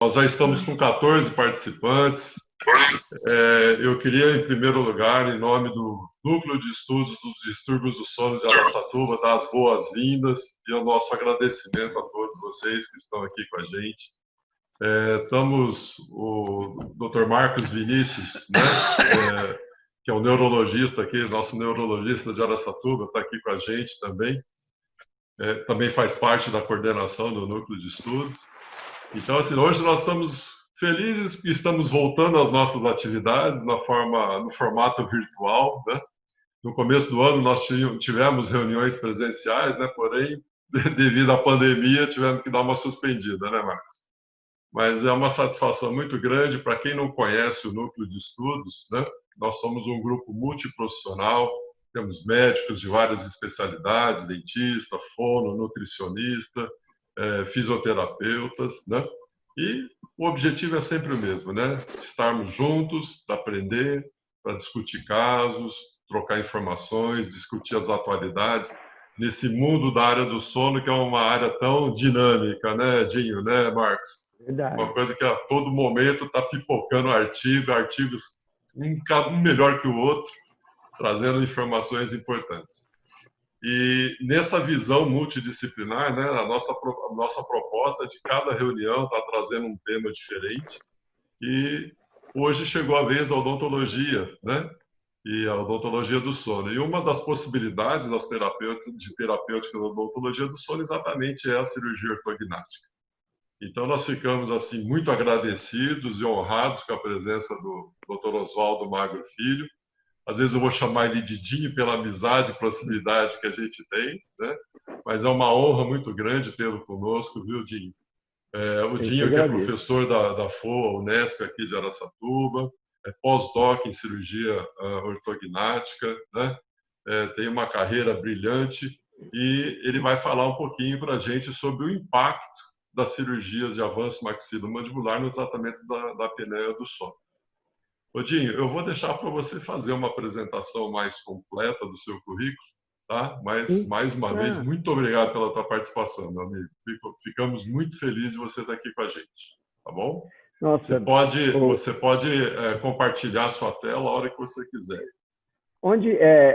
Nós já estamos com 14 participantes. Eu queria, em primeiro lugar, em nome do Núcleo de Estudos dos Distúrbios do Sono de Araçatuba, dar as boas-vindas e o nosso agradecimento a todos vocês que estão aqui com a gente. Estamos o Dr. Marcos Vinícius, né? Que é um neurologista aqui, nosso neurologista de Araçatuba, está aqui com a gente também. Também faz parte da coordenação do Núcleo de Estudos. Então, assim, hoje nós estamos felizes que estamos voltando às nossas atividades no formato virtual, né? No começo do ano nós tivemos reuniões presenciais, né? Porém, devido à pandemia, tivemos que dar uma suspendida, né, Marcos? Mas é uma satisfação muito grande para quem não conhece o Núcleo de Estudos, né? Nós somos um grupo multiprofissional, temos médicos de várias especialidades, dentista, fono, nutricionista, fisioterapeutas, né? E o objetivo é sempre o mesmo, né? Estarmos juntos para aprender, para discutir casos, trocar informações, discutir as atualidades nesse mundo da área do sono, que é uma área tão dinâmica, né, Dinho, né, Marcos? Verdade. Uma coisa que a todo momento está pipocando artigos, um melhor que o outro, trazendo informações importantes. E nessa visão multidisciplinar, né, a nossa proposta de cada reunião está trazendo um tema diferente. E hoje chegou a vez da odontologia, né? E a odontologia do sono. E uma das possibilidades das terapêutica da odontologia do sono exatamente é a cirurgia ortognática. Então nós ficamos assim muito agradecidos e honrados com a presença do Dr. Oswaldo Magro Filho. Às vezes eu vou chamar ele de Dinho pela amizade e proximidade que a gente tem, né? Mas é uma honra muito grande tê-lo conosco, viu, Dinho? O Dinho, que é professor da FOA, Unesp aqui de Araçatuba, é pós-doc em cirurgia ortognática, né? Tem uma carreira brilhante e ele vai falar um pouquinho para a gente sobre o impacto das cirurgias de avanço maxilomandibular no tratamento da apneia do sono. Dinho, eu vou deixar para você fazer uma apresentação mais completa do seu currículo, tá? Mas, mais uma vez, muito obrigado pela tua participação, meu amigo. Ficamos muito felizes de você estar aqui com a gente, tá bom? Nossa, você pode compartilhar a sua tela a hora que você quiser.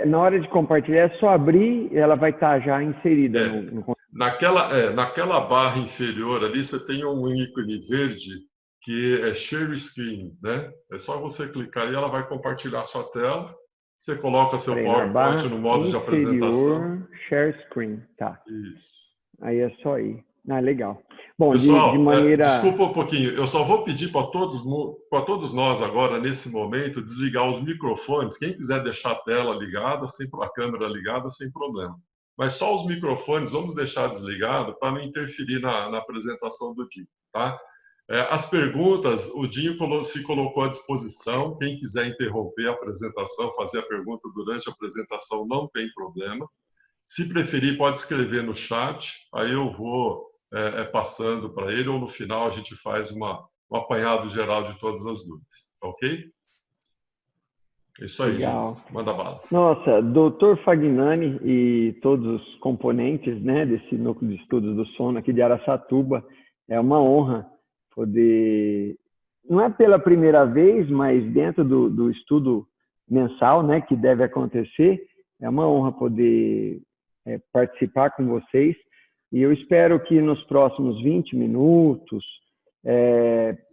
Na hora de compartilhar, é só abrir e ela vai estar já inserida no... Naquela barra inferior ali, você tem um ícone verde que é Share Screen, né? É só você clicar e ela vai compartilhar a sua tela. Você coloca seu PowerPoint no modo de apresentação. Share Screen, tá. Isso. Aí é só ir. Ah, legal. Bom, pessoal, de maneira... desculpa um pouquinho. Eu só vou pedir para todos nós agora, nesse momento, desligar os microfones. Quem quiser deixar a tela ligada, a câmera ligada, sem problema. Mas só os microfones vamos deixar desligado para não interferir na apresentação do Dinho, tá? As perguntas, o Dinho se colocou à disposição. Quem quiser interromper a apresentação, fazer a pergunta durante a apresentação, não tem problema. Se preferir, pode escrever no chat, aí eu vou passando para ele, ou no final a gente faz um apanhado geral de todas as dúvidas, ok? É isso aí, legal. Dinho. Manda bala. Nossa, Dr. Fagnani e todos os componentes, né, desse núcleo de estudos do sono aqui de Araçatuba, é uma honra poder, não é pela primeira vez, mas dentro do estudo mensal, né, que deve acontecer, é uma honra poder participar com vocês. E eu espero que nos próximos 20 minutos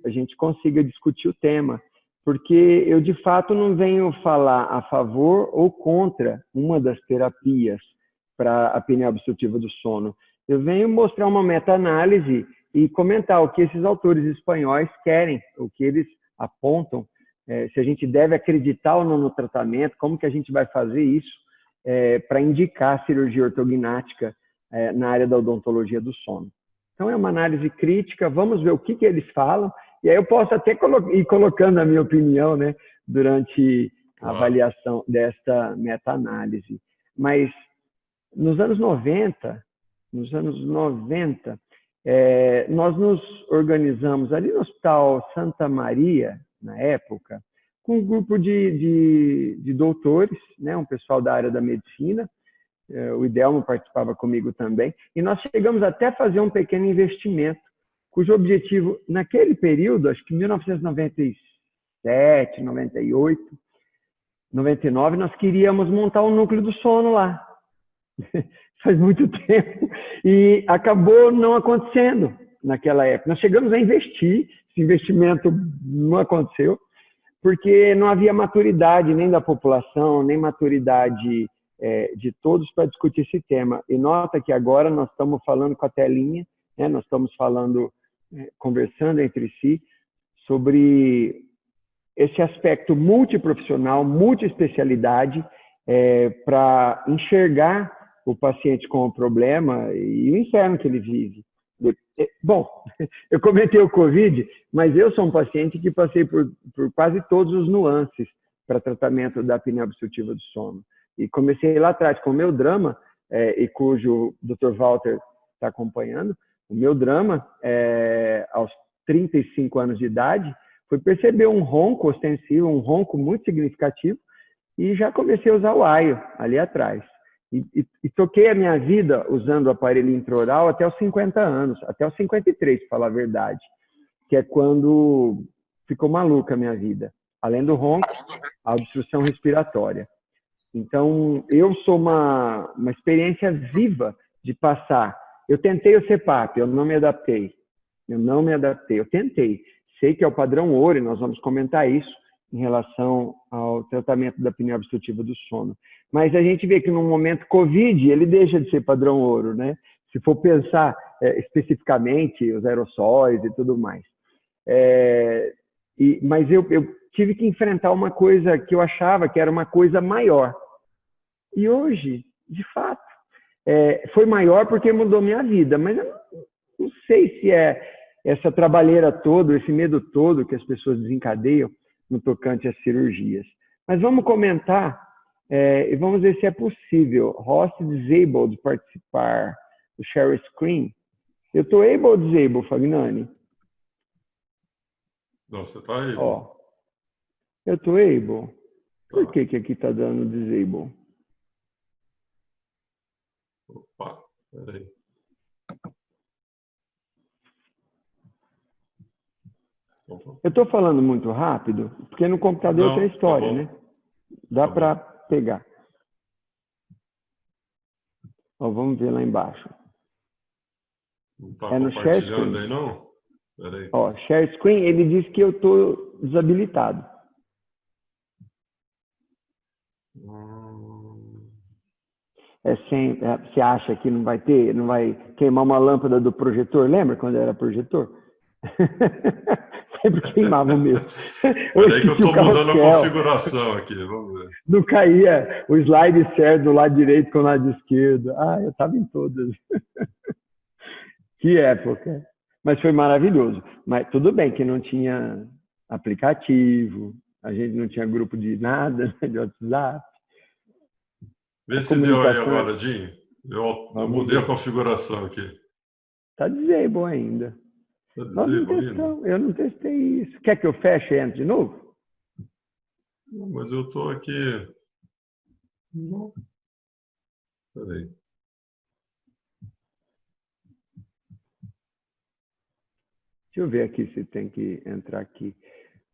a gente consiga discutir o tema, porque eu, de fato, não venho falar a favor ou contra uma das terapias para a apneia obstrutiva do sono. Eu venho mostrar uma meta-análise e comentar o que esses autores espanhóis querem, o que eles apontam, se a gente deve acreditar ou não no tratamento, como que a gente vai fazer isso para indicar cirurgia ortognática na área da odontologia do sono. Então, é uma análise crítica, vamos ver o que eles falam, e aí eu posso até ir colocando a minha opinião, né, durante a avaliação desta meta-análise. Mas, nos anos 90, nós nos organizamos ali no Hospital Santa Maria, na época, com um grupo de doutores, né, um pessoal da área da medicina. O Idelmo participava comigo também, e nós chegamos até a fazer um pequeno investimento cujo objetivo, naquele período, acho que 1997, 98, 99, nós queríamos montar um núcleo do sono lá. Faz muito tempo. E acabou não acontecendo naquela época. Nós chegamos a investir, esse investimento não aconteceu, porque não havia maturidade nem da população, nem maturidade de todos para discutir esse tema. E nota que agora nós estamos falando com a telinha, né? Nós estamos falando, conversando entre si sobre esse aspecto multiprofissional, multiespecialidade, para enxergar o paciente com o problema e o inferno que ele vive. Bom, eu comentei o Covid, mas eu sou um paciente que passei por quase todos os nuances para tratamento da apneia obstrutiva do sono. E comecei lá atrás com o meu drama, e cujo o Dr. Walter está acompanhando. O meu drama, aos 35 anos de idade, foi perceber um ronco ostensivo, um ronco muito significativo, e já comecei a usar o AIO ali atrás. E toquei a minha vida usando o aparelho intraoral até os 50 anos, até os 53, para falar a verdade, que é quando ficou maluca a minha vida. Além do ronco, a obstrução respiratória. Então, eu sou uma experiência viva de passar. Eu tentei o CPAP, eu não me adaptei. Eu tentei. Sei que é o padrão ouro, e nós vamos comentar isso em relação ao tratamento da apneia obstrutiva do sono. Mas a gente vê que no momento Covid, ele deixa de ser padrão ouro, né? Se for pensar especificamente os aerossóis e tudo mais. Mas eu tive que enfrentar uma coisa que eu achava que era uma coisa maior. E hoje, de fato, foi maior porque mudou minha vida. Mas eu não sei se é essa trabalheira toda, esse medo todo que as pessoas desencadeiam no tocante às cirurgias. Mas vamos comentar e vamos ver se é possível. Host disabled participar do share screen. Eu estou able ou disabled, Fagnani? Não, você está aí. Ó, eu estou able. Por que aqui está dando disable? Opa, peraí. Eu estou falando muito rápido, porque no computador Não, tem história, tá bom. né? Dá para pegar. Ó, vamos ver lá embaixo. Não está no share compartilhando screen. aí, não? Peraí. Ó, share screen, ele diz que eu estou desabilitado. Você acha que não vai queimar uma lâmpada do projetor? Lembra quando era projetor? Sempre queimava o meu. Peraí que eu estou mudando a configuração aqui, vamos ver. Não caía o slide certo do lado direito com o lado esquerdo. Eu estava em todas. Que época. Mas foi maravilhoso. Mas tudo bem que não tinha aplicativo, a gente não tinha grupo de nada, de WhatsApp. Vê se deu aí agora, Jim. Eu mudei a configuração aqui. Está disable ainda. Está disable ainda? Eu não testei isso. Quer que eu feche e entre de novo? Não, mas eu estou aqui. Não. Peraí. Deixa eu ver aqui se tem que entrar aqui.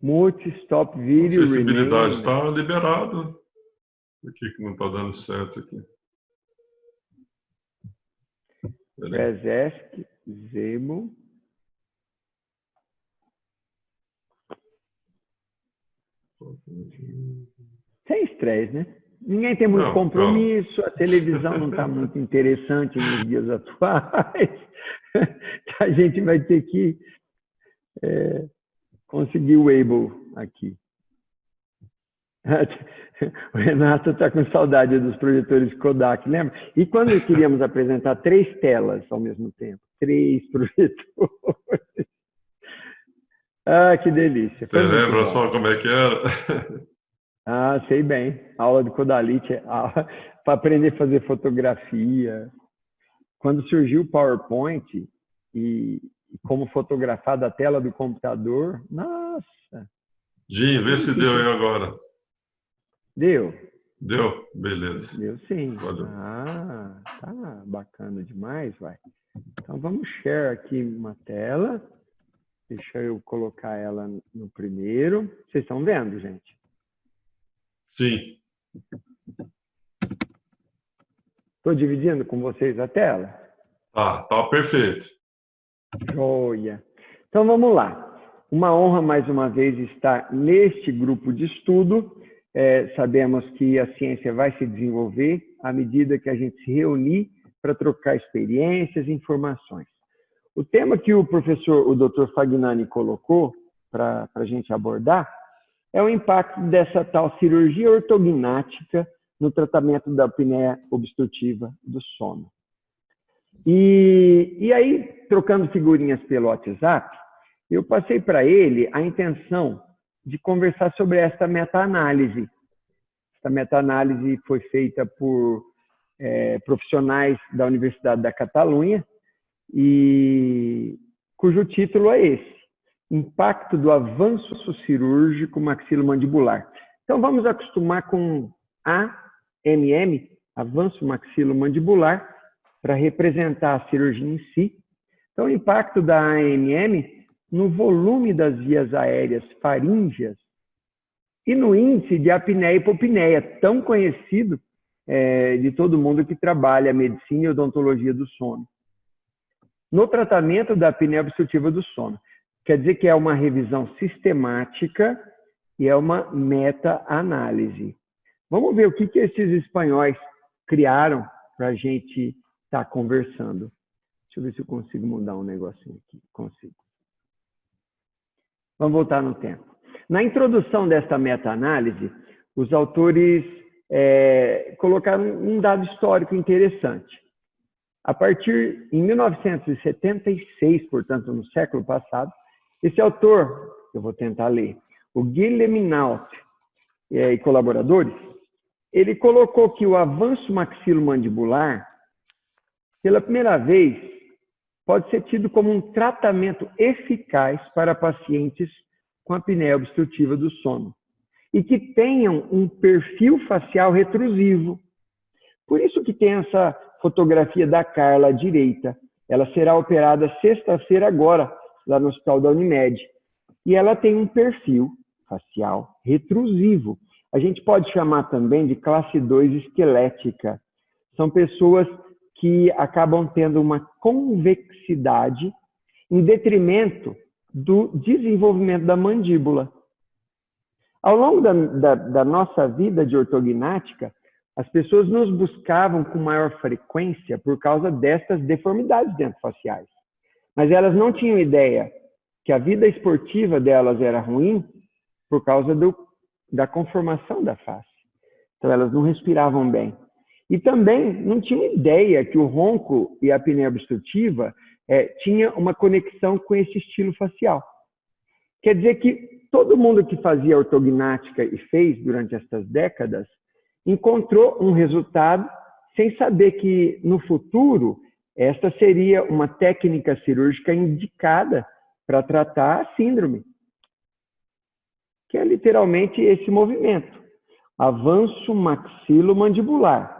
Multi-stop video. Acessibilidade está liberado. Por que não está dando certo aqui? Press ESC, disable. Sem estresse, né? Ninguém tem muito compromisso, a televisão não está muito interessante nos dias atuais. A gente vai ter que conseguir o able aqui. O Renato está com saudade dos projetores Kodak, lembra? E quando queríamos apresentar 3 telas ao mesmo tempo? 3 projetores. Que delícia. Você lembra só como é que era? Sei bem. A aula de Kodalite, para aprender a fazer fotografia. Quando surgiu o PowerPoint e como fotografar da tela do computador, nossa! Jim, vê se deu aí agora. Deu. Deu? Beleza. Deu sim. Valeu. Ah, tá bacana demais, vai. Então vamos share aqui uma tela. Deixa eu colocar ela no primeiro. Vocês estão vendo, gente? Sim. Estou dividindo com vocês a tela? Tá perfeito. Joia. Então vamos lá. Uma honra mais uma vez estar neste grupo de estudo. Sabemos que a ciência vai se desenvolver à medida que a gente se reunir para trocar experiências e informações. O tema que o Dr. Fagnani colocou para a gente abordar é o impacto dessa tal cirurgia ortognática no tratamento da apneia obstrutiva do sono. E aí, trocando figurinhas pelo WhatsApp, eu passei para ele a intenção de conversar sobre esta meta-análise. Esta meta-análise foi feita por profissionais da Universidade da Catalunha, e cujo título é esse: Impacto do avanço cirúrgico maxilomandibular. Então, vamos acostumar com AMM, avanço maxilomandibular, para representar a cirurgia em si. Então, o impacto da AMM no volume das vias aéreas faríngeas e no índice de apneia e hipopneia, tão conhecido de todo mundo que trabalha medicina e odontologia do sono. No tratamento da apneia obstrutiva do sono. Quer dizer que é uma revisão sistemática e é uma meta-análise. Vamos ver o que esses espanhóis criaram para a gente estar conversando. Deixa eu ver se eu consigo mudar um negocinho aqui. Consigo. Vamos voltar no tempo. Na introdução desta meta-análise, os autores colocaram um dado histórico interessante. A partir em 1976, portanto, no século passado, esse autor, eu vou tentar ler, o Guilherme Naut e colaboradores, ele colocou que o avanço maxilomandibular, pela primeira vez, pode ser tido como um tratamento eficaz para pacientes com apneia obstrutiva do sono e que tenham um perfil facial retrusivo. Por isso que tem essa fotografia da Carla à direita. Ela será operada sexta-feira agora, lá no Hospital da Unimed. E ela tem um perfil facial retrusivo. A gente pode chamar também de classe 2 esquelética. São pessoas que acabam tendo uma convexidade em detrimento do desenvolvimento da mandíbula. Ao longo da nossa vida de ortognática, as pessoas nos buscavam com maior frequência por causa destas deformidades dentofaciais. Mas elas não tinham ideia que a vida esportiva delas era ruim por causa da conformação da face. Então, elas não respiravam bem. E também não tinham ideia que o ronco e a apneia obstrutiva tinha uma conexão com esse estilo facial. Quer dizer que todo mundo que fazia ortognática e fez durante estas décadas encontrou um resultado sem saber que, no futuro, esta seria uma técnica cirúrgica indicada para tratar a síndrome, que é literalmente esse movimento, avanço maxilomandibular,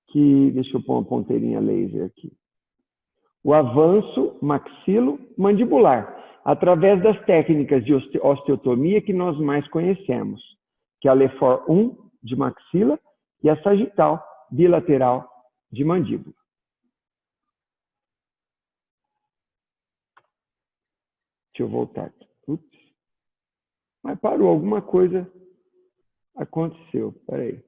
que, deixa eu pôr uma ponteirinha laser aqui, o avanço maxilomandibular, através das técnicas de osteotomia que nós mais conhecemos, que é a Lefort 1 de maxila e a sagital bilateral de mandíbula. Deixa eu voltar aqui. Ups. Mas parou, alguma coisa aconteceu. Espera aí.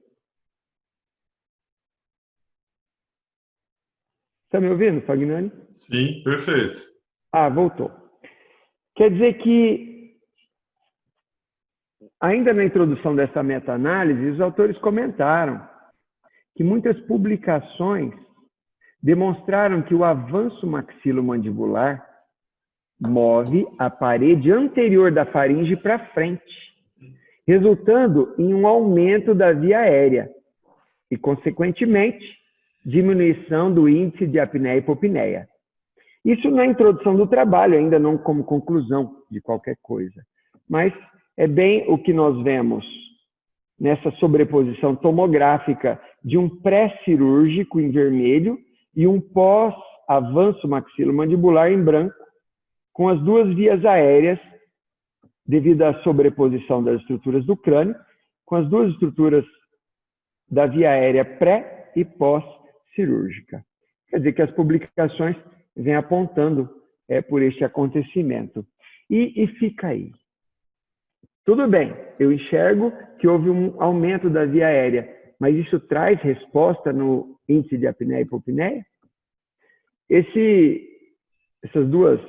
Está me ouvindo, Fagnani? Sim, perfeito. Ah, voltou. Quer dizer que, ainda na introdução dessa meta-análise, os autores comentaram que muitas publicações demonstraram que o avanço maxilomandibular move a parede anterior da faringe para frente, resultando em um aumento da via aérea e, consequentemente, diminuição do índice de apneia e hipopneia. Isso na introdução do trabalho, ainda não como conclusão de qualquer coisa. Mas é bem o que nós vemos nessa sobreposição tomográfica de um pré-cirúrgico em vermelho e um pós-avanço maxilomandibular em branco, com as duas vias aéreas, devido à sobreposição das estruturas do crânio, com as duas estruturas da via aérea pré e pós-cirúrgica. Quer dizer que as publicações vêm apontando por este acontecimento. E fica aí. Tudo bem, eu enxergo que houve um aumento da via aérea, mas isso traz resposta no índice de apneia e hipopneia? Essas duas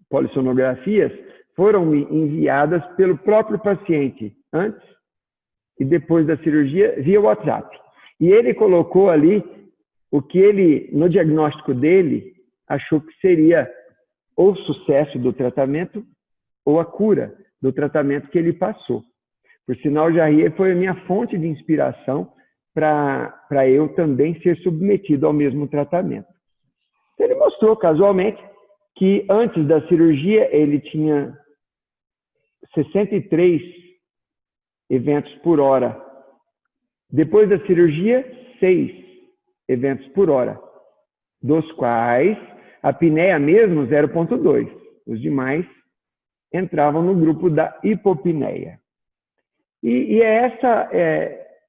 polissonografias foram enviadas pelo próprio paciente, antes e depois da cirurgia, via WhatsApp. E ele colocou ali o que ele, no diagnóstico dele, achou que seria ou sucesso do tratamento ou a cura do tratamento que ele passou. Por sinal, Jair foi a minha fonte de inspiração para eu também ser submetido ao mesmo tratamento. Ele mostrou, casualmente, que antes da cirurgia ele tinha 63 eventos por hora. Depois da cirurgia, 6 eventos por hora, dos quais a apneia mesmo 0,2. Os demais entravam no grupo da hipopneia. E é essa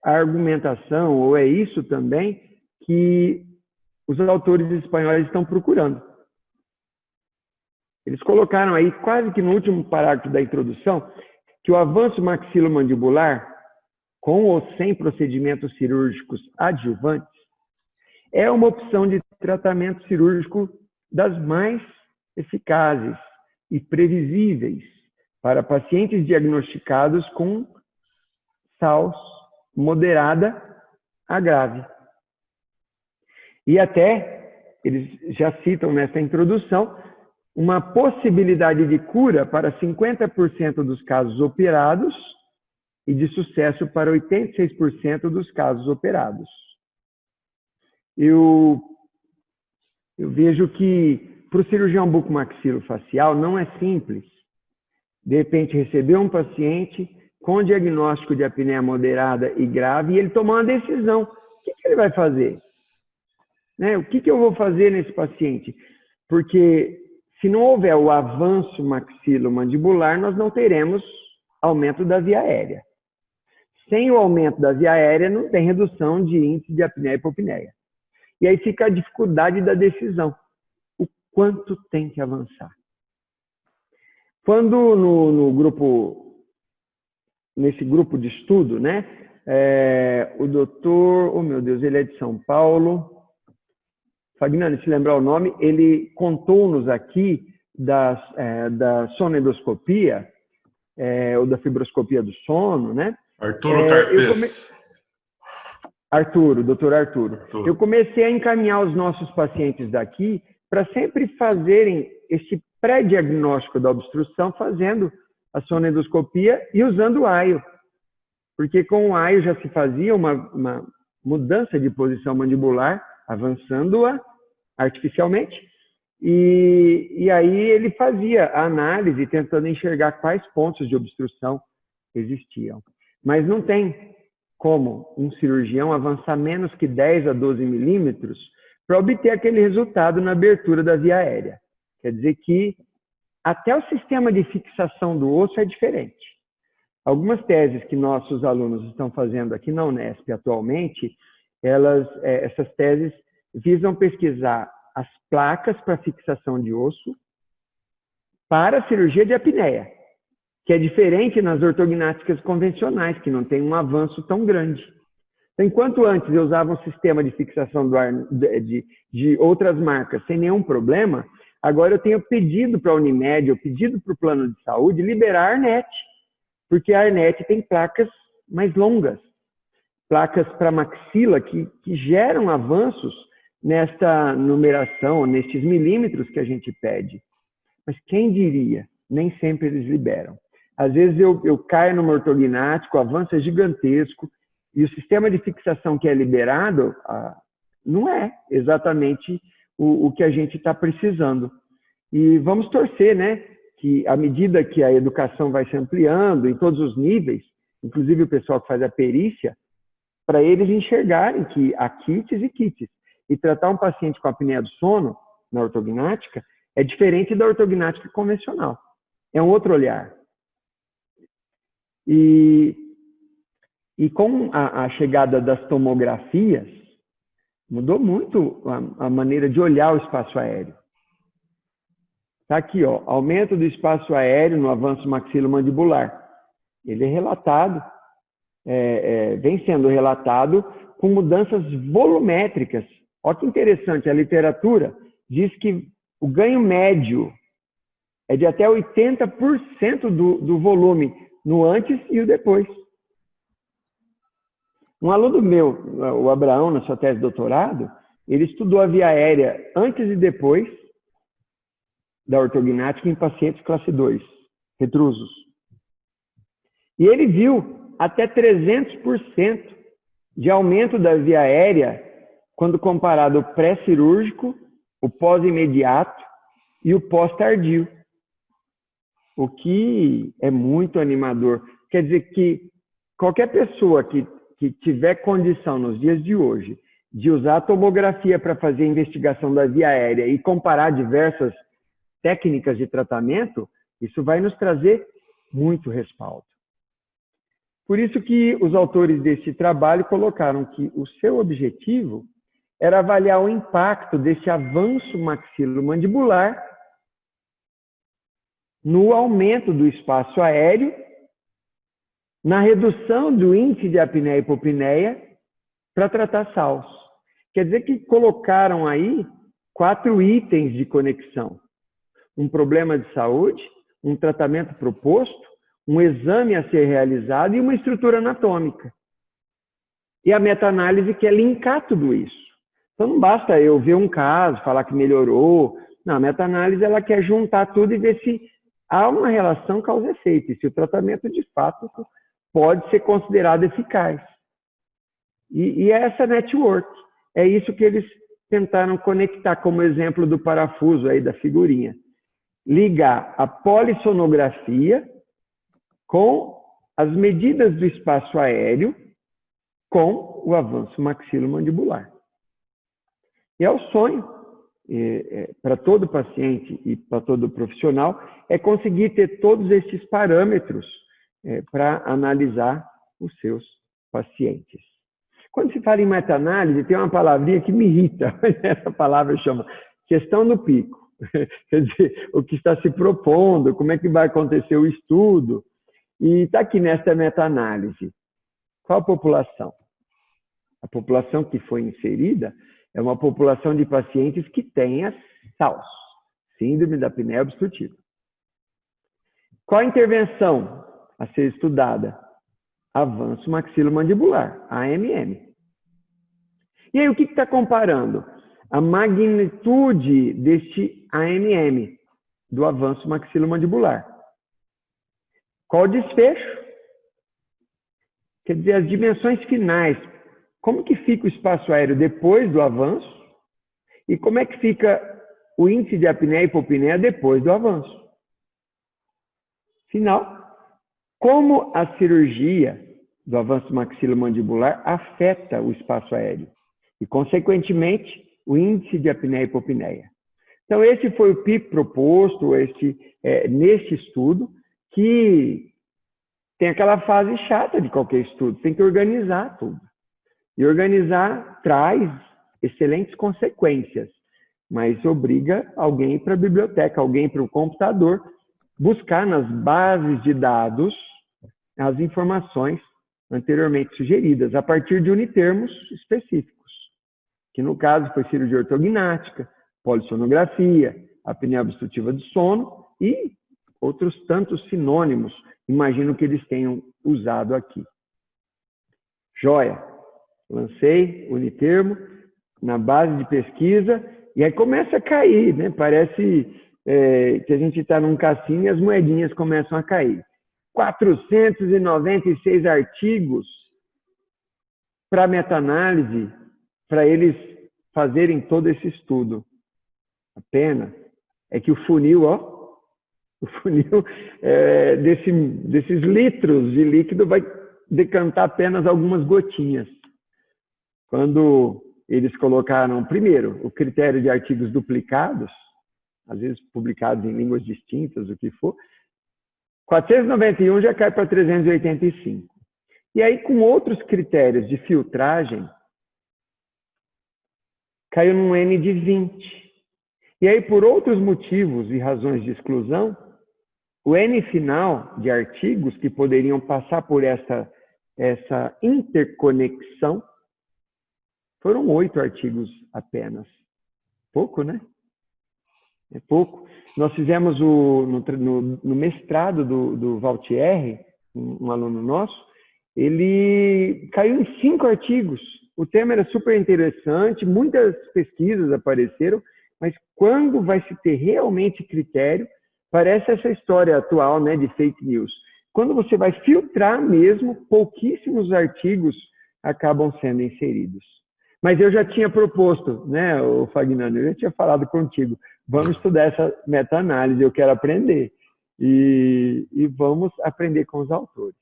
a argumentação, ou é isso também, que os autores espanhóis estão procurando. Eles colocaram aí, quase que no último parágrafo da introdução, que o avanço maxilomandibular, com ou sem procedimentos cirúrgicos adjuvantes, é uma opção de tratamento cirúrgico das mais eficazes e previsíveis para pacientes diagnosticados com SALS moderada a grave. E até, eles já citam nessa introdução, uma possibilidade de cura para 50% dos casos operados e de sucesso para 86% dos casos operados. Eu vejo que para o cirurgião bucomaxilofacial não é simples, de repente, receber um paciente com diagnóstico de apneia moderada e grave e ele tomar uma decisão. O que ele vai fazer? O que eu vou fazer nesse paciente? Porque se não houver o avanço maxilomandibular, nós não teremos aumento da via aérea. Sem o aumento da via aérea, não tem redução de índice de apneia e hipopneia. E aí fica a dificuldade da decisão. O quanto tem que avançar? Quando nesse grupo de estudo, o doutor, oh meu Deus, ele é de São Paulo, Fagnani, se lembrar o nome, ele contou-nos aqui da sonendoscopia, ou da fibroscopia do sono, Arturo Carpes. Doutor Arturo. Eu comecei a encaminhar os nossos pacientes daqui para sempre fazerem esse pré-diagnóstico da obstrução, fazendo a sonendoscopia e usando o AIO. Porque com o AIO já se fazia uma mudança de posição mandibular, avançando-a artificialmente, e aí ele fazia a análise tentando enxergar quais pontos de obstrução existiam. Mas não tem como um cirurgião avançar menos que 10 a 12 milímetros para obter aquele resultado na abertura da via aérea. Quer dizer que até o sistema de fixação do osso é diferente. Algumas teses que nossos alunos estão fazendo aqui na Unesp atualmente, essas teses visam pesquisar as placas para fixação de osso para a cirurgia de apneia, que é diferente nas ortognáticas convencionais, que não tem um avanço tão grande. Então, enquanto antes eu usava um sistema de fixação de outras marcas sem nenhum problema, agora eu tenho pedido para a Unimed, eu pedido para o plano de saúde liberar a Arnet, porque a Arnet tem placas mais longas, placas para maxila que geram avanços nesta numeração, nestes milímetros que a gente pede. Mas quem diria? Nem sempre eles liberam. Às vezes eu caio no ortognático, o avanço é gigantesco, e o sistema de fixação que é liberado não é exatamente o que a gente está precisando. E vamos torcer, que à medida que a educação vai se ampliando em todos os níveis, inclusive o pessoal que faz a perícia, para eles enxergarem que há kits e kits. E tratar um paciente com apneia do sono, na ortognática, é diferente da ortognática convencional. É um outro olhar. E com a chegada das tomografias, mudou muito a maneira de olhar o espaço aéreo. Está aqui, ó, aumento do espaço aéreo no avanço maxilomandibular. Ele é relatado, vem sendo relatado com mudanças volumétricas. Olha que interessante, a literatura diz que o ganho médio é de até 80% do volume no antes e o depois. Um aluno meu, o Abraão, na sua tese de doutorado, ele estudou a via aérea antes e depois da ortognática em pacientes classe 2, retrusos. E ele viu até 300% de aumento da via aérea quando comparado o pré-cirúrgico, o pós-imediato e o pós-tardio. O que é muito animador. Quer dizer que qualquer pessoa que tiver condição nos dias de hoje de usar a tomografia para fazer a investigação da via aérea e comparar diversas técnicas de tratamento, isso vai nos trazer muito respaldo. Por isso que os autores deste trabalho colocaram que o seu objetivo era avaliar o impacto desse avanço maxilomandibular no aumento do espaço aéreo, na redução do índice de apneia e hipopneia para tratar SALS. Quer dizer que colocaram aí 4 itens de conexão. Um problema de saúde, um tratamento proposto, um exame a ser realizado e uma estrutura anatômica. E a meta-análise quer linkar tudo isso. Então não basta eu ver um caso, falar que melhorou. Não, a meta-análise ela quer juntar tudo e ver se há uma relação causa-efeito, e se o tratamento de fato pode ser considerado eficaz. E é essa network, é isso que eles tentaram conectar como exemplo do parafuso aí da figurinha. Ligar a polissonografia com as medidas do espaço aéreo com o avanço maxilomandibular. E é o sonho para todo paciente e para todo profissional é conseguir ter todos esses parâmetros para analisar os seus pacientes. Quando se fala em meta-análise, tem uma palavrinha que me irrita. Essa palavra chama questão do pico. Quer dizer, o que está se propondo, como é que vai acontecer o estudo. E está aqui nesta meta-análise. Qual a população? A população que foi inserida é uma população de pacientes que tenha SALS, síndrome da apneia obstrutiva. Qual a intervenção a ser estudada? Avanço maxilomandibular, AMM. E aí, o que está comparando? A magnitude deste AMM, do avanço maxilomandibular. Qual o desfecho? Quer dizer, as dimensões finais. Como que fica o espaço aéreo depois do avanço? E como é que fica o índice de apneia e hipopneia depois do avanço? Final. Como a cirurgia do avanço maxilomandibular afeta o espaço aéreo e, consequentemente, o índice de apneia e hipopneia. Então, esse foi o PIP proposto neste estudo, que tem aquela fase chata de qualquer estudo, tem que organizar tudo. E organizar traz excelentes consequências, mas obriga alguém para a biblioteca, alguém para o computador, buscar nas bases de dados as informações anteriormente sugeridas, a partir de unitermos específicos, que no caso foi cirurgia ortognática, polissonografia, apneia obstrutiva do sono e outros tantos sinônimos, imagino que eles tenham usado aqui. Joia, lancei unitermo na base de pesquisa e aí começa a cair, né? Parece que a gente está num cassino e as moedinhas começam a cair. 496 artigos para meta-análise, para eles fazerem todo esse estudo. A pena é que o funil, ó, o funil desses litros de líquido vai decantar apenas algumas gotinhas. Quando eles colocaram, primeiro, o critério de artigos duplicados, às vezes publicados em línguas distintas, o que for, 491 já cai para 385. E aí, com outros critérios de filtragem, caiu num N de 20. E aí, por outros motivos e razões de exclusão, o N final de artigos que poderiam passar por essa interconexão foram 8 artigos apenas. Pouco, né? É pouco. Nós fizemos no mestrado do Valtieri, um aluno nosso, ele caiu em 5 artigos. O tema era super interessante, muitas pesquisas apareceram, mas quando vai se ter realmente critério, parece essa história atual, né, de fake news. Quando você vai filtrar mesmo, pouquíssimos artigos acabam sendo inseridos. Mas eu já tinha proposto, né, o Fagnani, eu já tinha falado contigo, vamos estudar essa meta-análise, eu quero aprender. E vamos aprender com os autores.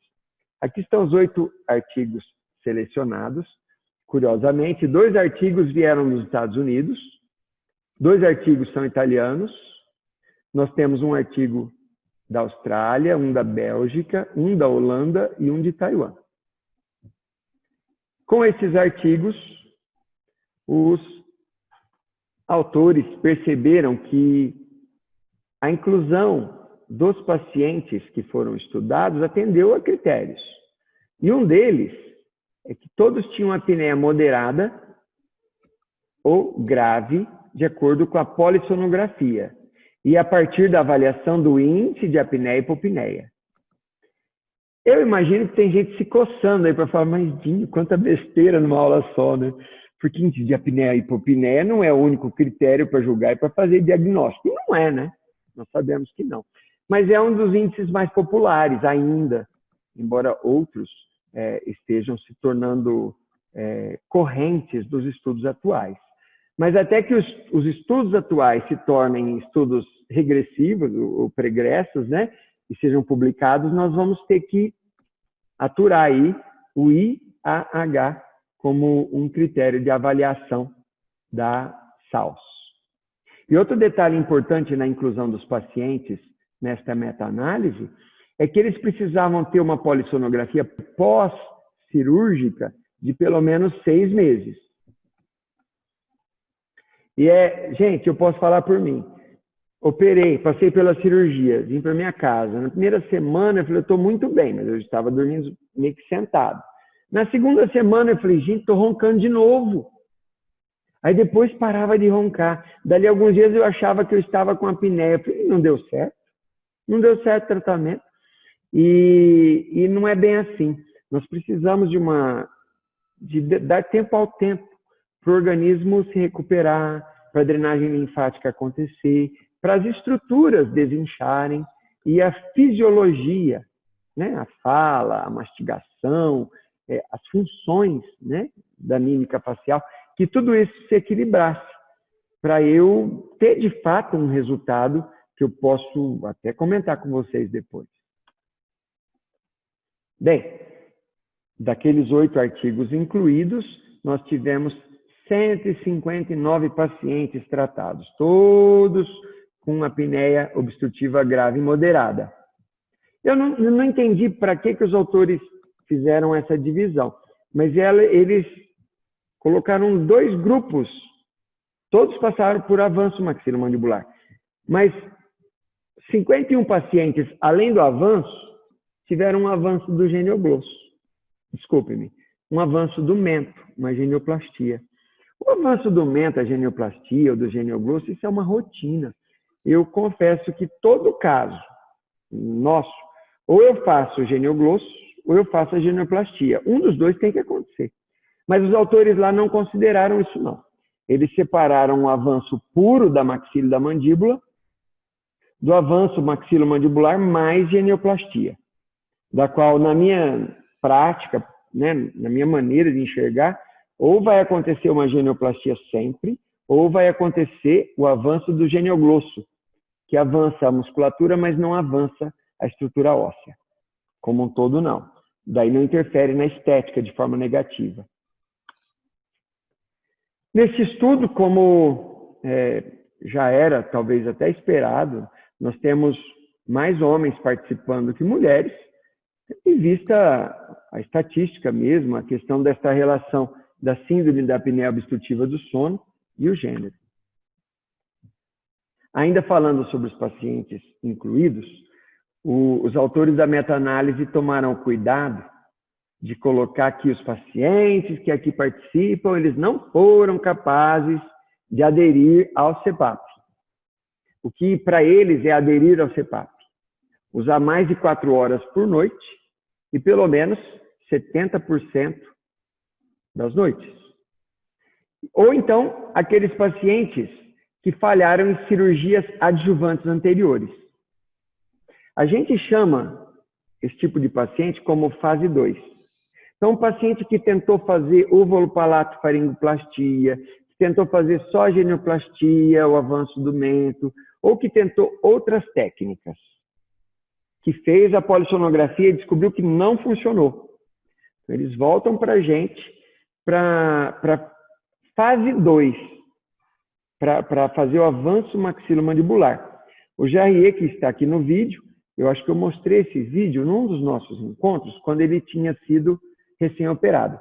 Aqui estão os 8 artigos selecionados. Curiosamente, 2 artigos vieram dos Estados Unidos, 2 artigos são italianos, nós temos um artigo da Austrália, um da Bélgica, um da Holanda e um de Taiwan. Com esses artigos, os autores perceberam que a inclusão dos pacientes que foram estudados atendeu a critérios. E um deles é que todos tinham apneia moderada ou grave, de acordo com a polissonografia, e a partir da avaliação do índice de apneia e hipopneia. Eu imagino que tem gente se coçando aí para falar, mas Dinho, quanta besteira numa aula só, né? Porque índice de apneia e hipopneia não é o único critério para julgar e para fazer diagnóstico. E não é, né? Nós sabemos que não. Mas é um dos índices mais populares ainda, embora outros estejam se tornando correntes dos estudos atuais. Mas até que os estudos atuais se tornem estudos regressivos ou pregressos, né, e sejam publicados, nós vamos ter que aturar aí o IAH como um critério de avaliação da SALS. E outro detalhe importante na inclusão dos pacientes nesta meta-análise é que eles precisavam ter uma polissonografia pós-cirúrgica de pelo menos 6 meses. E gente, eu posso falar por mim. Operei, passei pela cirurgia, vim para minha casa. Na primeira semana eu falei, eu estou muito bem, mas eu estava dormindo meio que sentado. Na segunda semana eu falei, gente, estou roncando de novo. Aí depois parava de roncar. Dali alguns dias eu achava que eu estava com apneia. Eu falei, não deu certo. Não deu certo o tratamento. E não é bem assim. Nós precisamos de dar tempo ao tempo para o organismo se recuperar, para a drenagem linfática acontecer, para as estruturas desincharem e a fisiologia, né? A fala, a mastigação, as funções, né? Da mímica facial, que tudo isso se equilibrasse para eu ter de fato um resultado que eu posso até comentar com vocês depois. Bem, daqueles 8 artigos incluídos, nós tivemos 159 pacientes tratados, todos com apneia obstrutiva grave e moderada. Eu não entendi para que os autores fizeram essa divisão, mas eles colocaram 2 grupos, todos passaram por avanço maxilomandibular, mas 51 pacientes, além do avanço, tiveram um avanço do genioglosso. Desculpe-me, um avanço do mento, uma genioplastia. O avanço do mento, a genioplastia ou do genioglosso, isso é uma rotina. Eu confesso que todo caso nosso, ou eu faço o genioglosso, ou eu faço a genioplastia. Um dos dois tem que acontecer. Mas os autores lá não consideraram isso, não. Eles separaram o avanço puro da maxila e da mandíbula do avanço maxilomandibular mais genioplastia, da qual, na minha prática, né, na minha maneira de enxergar, ou vai acontecer uma genioplastia sempre, ou vai acontecer o avanço do genioglosso, que avança a musculatura, mas não avança a estrutura óssea. Como um todo, não. daí não interfere na estética de forma negativa. Nesse estudo, como já era talvez até esperado, nós temos mais homens participando que mulheres, e vista a estatística mesmo, a questão dessa relação da síndrome da apneia obstrutiva do sono e o gênero. Ainda falando sobre os pacientes incluídos, os autores da meta-análise tomaram cuidado de colocar que os pacientes que aqui participam, eles não foram capazes de aderir ao CPAP. O que para eles é aderir ao CPAP? Usar mais de 4 horas por noite e pelo menos 70% das noites. Ou então, aqueles pacientes que falharam em cirurgias adjuvantes anteriores. A gente chama esse tipo de paciente como fase 2. Então, um paciente que tentou fazer ovulopalatoffaringoplastia, que tentou fazer só genioplastia, o avanço do mento, ou que tentou outras técnicas, que fez a polissonografia e descobriu que não funcionou. Então, eles voltam para a gente para fase 2, para fazer o avanço maxilomandibular. O Jair, que está aqui no vídeo, eu acho que eu mostrei esse vídeo num dos nossos encontros, quando ele tinha sido recém-operado.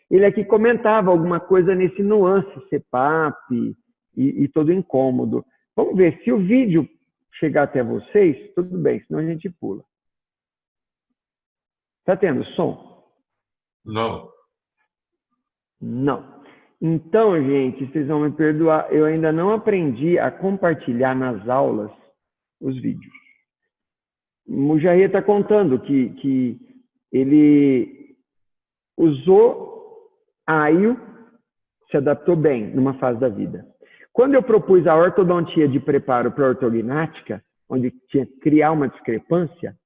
Ele aqui comentava alguma coisa nesse nuance CPAP e todo incômodo. Vamos ver, se o vídeo chegar até vocês, tudo bem, senão a gente pula. Está tendo som? Não. Não. Então, gente, vocês vão me perdoar, eu ainda não aprendi a compartilhar nas aulas os vídeos. O Jair está contando que ele usou AIO, se adaptou bem numa fase da vida. Quando eu propus a ortodontia de preparo para a ortognática, onde tinha que criar uma discrepância,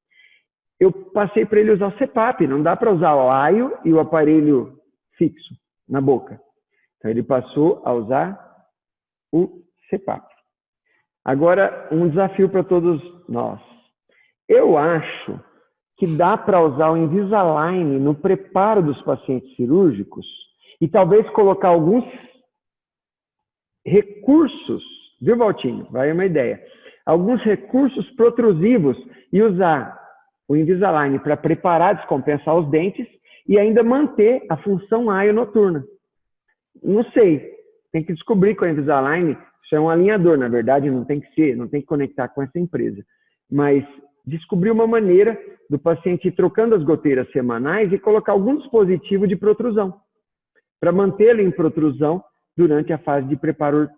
eu passei para ele usar o CPAP. Não dá para usar o AIO e o aparelho fixo na boca. Então, ele passou a usar o CPAP. Agora, um desafio para todos nós. Eu acho que dá para usar o Invisalign no preparo dos pacientes cirúrgicos e talvez colocar alguns recursos, viu, Valtinho? Vai uma ideia. Alguns recursos protrusivos e usar o Invisalign para preparar, descompensar os dentes e ainda manter a função AIO noturna. Não sei, tem que descobrir com a Invisalign, isso é um alinhador, na verdade, não tem que ser, não tem que conectar com essa empresa. Mas descobrir uma maneira do paciente ir trocando as goteiras semanais e colocar algum dispositivo de protrusão, para mantê-lo em protrusão durante a fase de preparo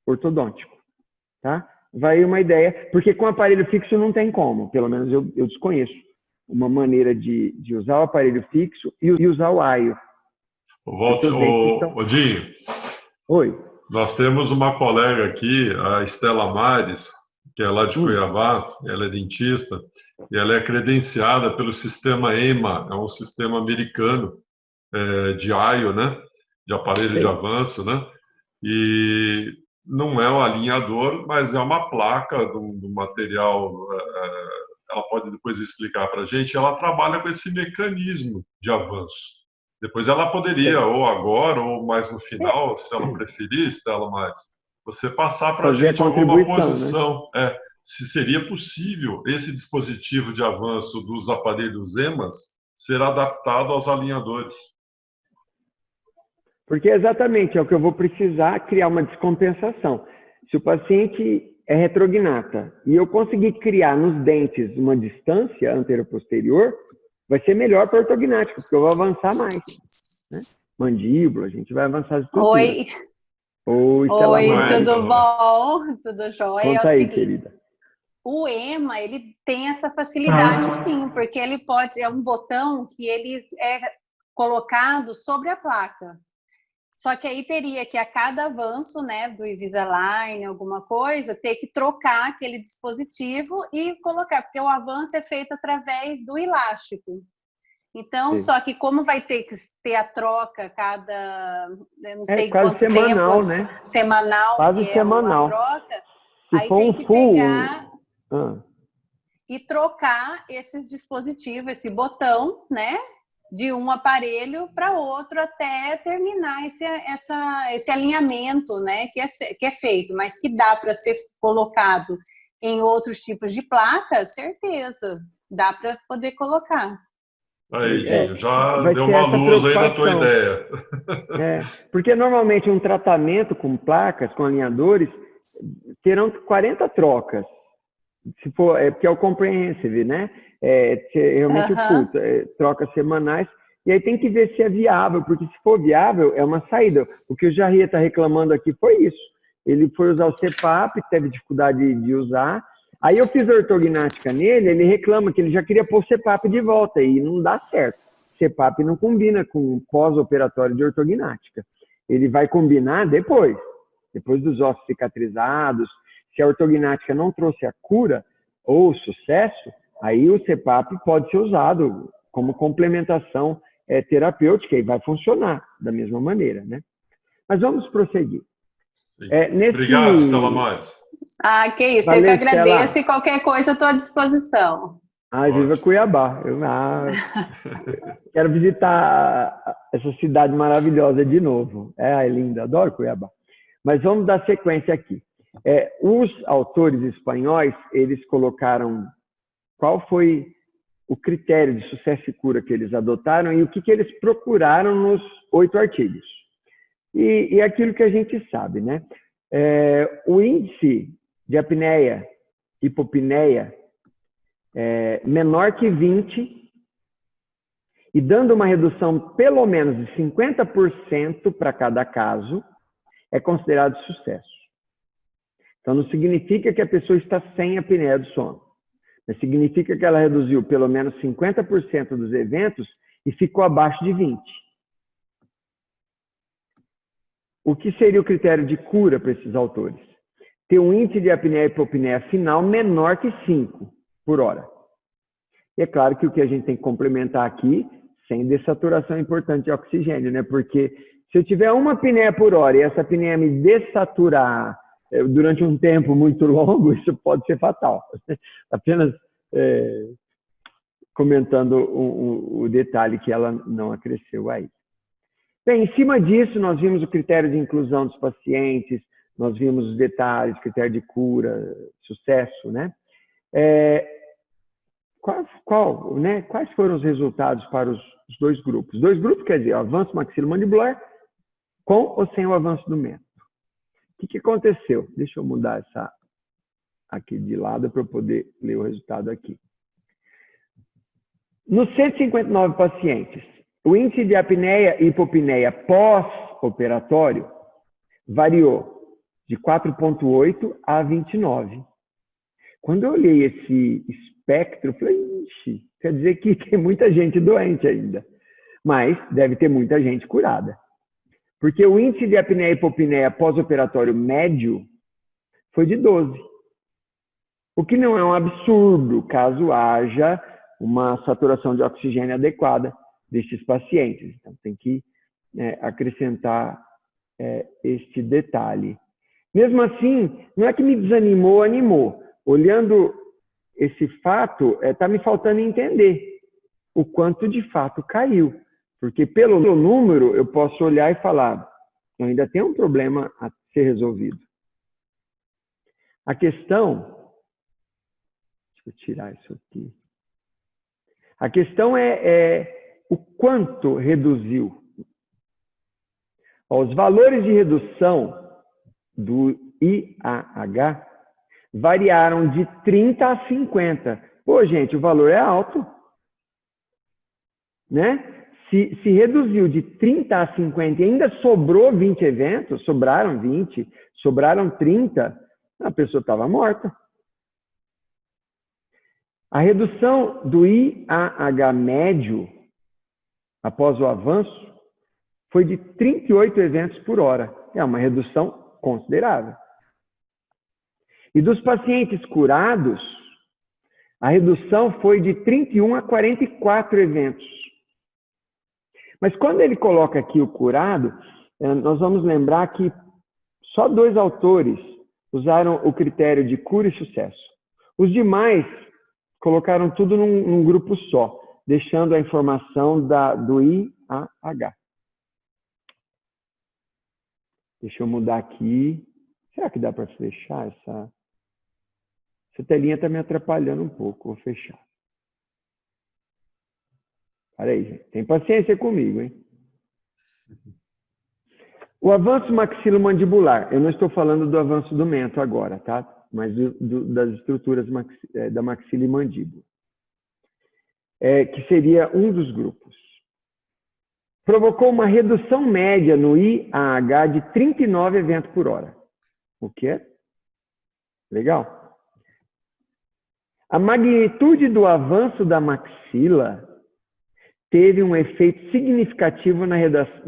ortodôntico. Tá? Vai uma ideia, porque com aparelho fixo não tem como, pelo menos eu desconheço uma maneira de usar o aparelho fixo e usar o AIO. Dinho. Oi. Nós temos uma colega aqui, a Estela Mares, que é lá de Cuiabá, ela é dentista, e ela é credenciada pelo sistema EMA, é um sistema americano de AIO, né? De aparelho de avanço, né? E não é um alinhador, mas é uma placa do material, ela pode depois explicar para a gente, ela trabalha com esse mecanismo de avanço. Depois ela poderia, ou agora, ou mais no final, se ela preferir, Estela Mares, você passar para a gente alguma posição, né? Se seria possível esse dispositivo de avanço dos aparelhos EMAs ser adaptado aos alinhadores. Porque exatamente é o que eu vou precisar criar uma descompensação. Se o paciente é retrognata e eu conseguir criar nos dentes uma distância anterior-posterior, vai ser melhor para a ortognática, porque eu vou avançar mais. Né? Mandíbula, a gente vai avançar as estruturas. Oi. Oi, tudo bom? Tudo jóia? Conta aí, querida. O EMA, ele tem essa facilidade, sim, porque ele pode, é um botão que ele é colocado sobre a placa. Só que aí teria que, a cada avanço, né, do Invisalign, alguma coisa, ter que trocar aquele dispositivo e colocar, porque o avanço é feito através do elástico. Então, só que como vai ter que ter a troca eu não sei quanto semanal, tempo, né? Semanal, quase semanal. Troca, se aí for tem um que full... pegar e trocar esses dispositivos, esse botão, né? de um aparelho para outro até terminar esse alinhamento, né, que é feito, mas que dá para ser colocado em outros tipos de placas, certeza, dá para poder colocar. Aí, Zinho, já deu uma luz aí na tua ideia. Porque normalmente um tratamento com placas, com alinhadores, terão 40 trocas. Se for, porque é o comprehensive, né? Realmente o full, trocas semanais. E aí tem que ver se é viável, porque se for viável, é uma saída. O que o Jarria está reclamando aqui foi isso. Ele foi usar o CPAP, teve dificuldade de usar. Aí eu fiz a ortognática nele, ele reclama que ele já queria pôr o CPAP de volta, e não dá certo. CPAP não combina com pós-operatório de ortognática. Ele vai combinar depois dos ossos cicatrizados. Se a ortognática não trouxe a cura ou sucesso, aí o CPAP pode ser usado como complementação terapêutica e vai funcionar da mesma maneira, né? Mas vamos prosseguir. Obrigado, Stella Maris. Que isso, valeu, eu que agradeço, Stella. E qualquer coisa eu estou à disposição. Viva Cuiabá. Eu quero visitar essa cidade maravilhosa de novo. É linda, adoro Cuiabá. Mas vamos dar sequência aqui. Os autores espanhóis, eles colocaram qual foi o critério de sucesso e cura que eles adotaram e o que eles procuraram nos 8 artigos. E aquilo que a gente sabe, né? O índice de apneia, hipopneia, menor que 20 e dando uma redução pelo menos de 50% para cada caso, é considerado sucesso. Então, não significa que a pessoa está sem apneia do sono, mas significa que ela reduziu pelo menos 50% dos eventos e ficou abaixo de 20. O que seria o critério de cura para esses autores? Ter um índice de apneia e hipopneia final menor que 5 por hora. E é claro que o que a gente tem que complementar aqui, sem dessaturação importante de oxigênio, né? Porque se eu tiver uma apneia por hora e essa apneia me dessaturar durante um tempo muito longo, isso pode ser fatal. Apenas comentando o detalhe que ela não acresceu aí. Bem, em cima disso, nós vimos o critério de inclusão dos pacientes, nós vimos os detalhes, critério de cura, sucesso, né? Quais foram os resultados para os dois grupos? Dois grupos, quer dizer, o avanço maxilomandibular com ou sem o avanço do método. O que aconteceu? Deixa eu mudar essa aqui de lado para eu poder ler o resultado aqui. Nos 159 pacientes, o índice de apneia e hipopneia pós-operatório variou de 4,8 a 29. Quando eu olhei esse espectro, eu falei, ixi, quer dizer que tem muita gente doente ainda. Mas deve ter muita gente curada. Porque o índice de apneia e hipopneia pós-operatório médio foi de 12. O que não é um absurdo, caso haja uma saturação de oxigênio adequada destes pacientes. Então, tem que acrescentar este detalhe. Mesmo assim, não é que me desanimou, animou. Olhando esse fato, está me faltando entender o quanto de fato caiu. Porque pelo número, eu posso olhar e falar, eu ainda tenho um problema a ser resolvido. A questão, deixa eu tirar isso aqui. A questão é o quanto reduziu. Os valores de redução do IAH variaram de 30 a 50. Pô, gente, o valor é alto. Né? Se reduziu de 30 a 50 e ainda sobrou 20 eventos, sobraram 20, sobraram 30, a pessoa estava morta. A redução do IAH médio, após o avanço, foi de 38 eventos por hora. É uma redução considerável. E dos pacientes curados, a redução foi de 31 a 44 eventos. Mas quando ele coloca aqui o curado, nós vamos lembrar que só 2 autores usaram o critério de cura e sucesso. Os demais colocaram tudo num grupo só. deixando a informação do IAH. Deixa eu mudar aqui. Será que dá para fechar essa? Essa telinha está me atrapalhando um pouco. Vou fechar. Olha aí, gente. Tem paciência comigo, hein? O avanço maxilomandibular. Eu não estou falando do avanço do mento agora, tá? Mas das estruturas da maxila e mandíbula. Que seria um dos grupos. Provocou uma redução média no IAH de 39 eventos por hora. O que é? Legal. A magnitude do avanço da maxila teve um efeito significativo na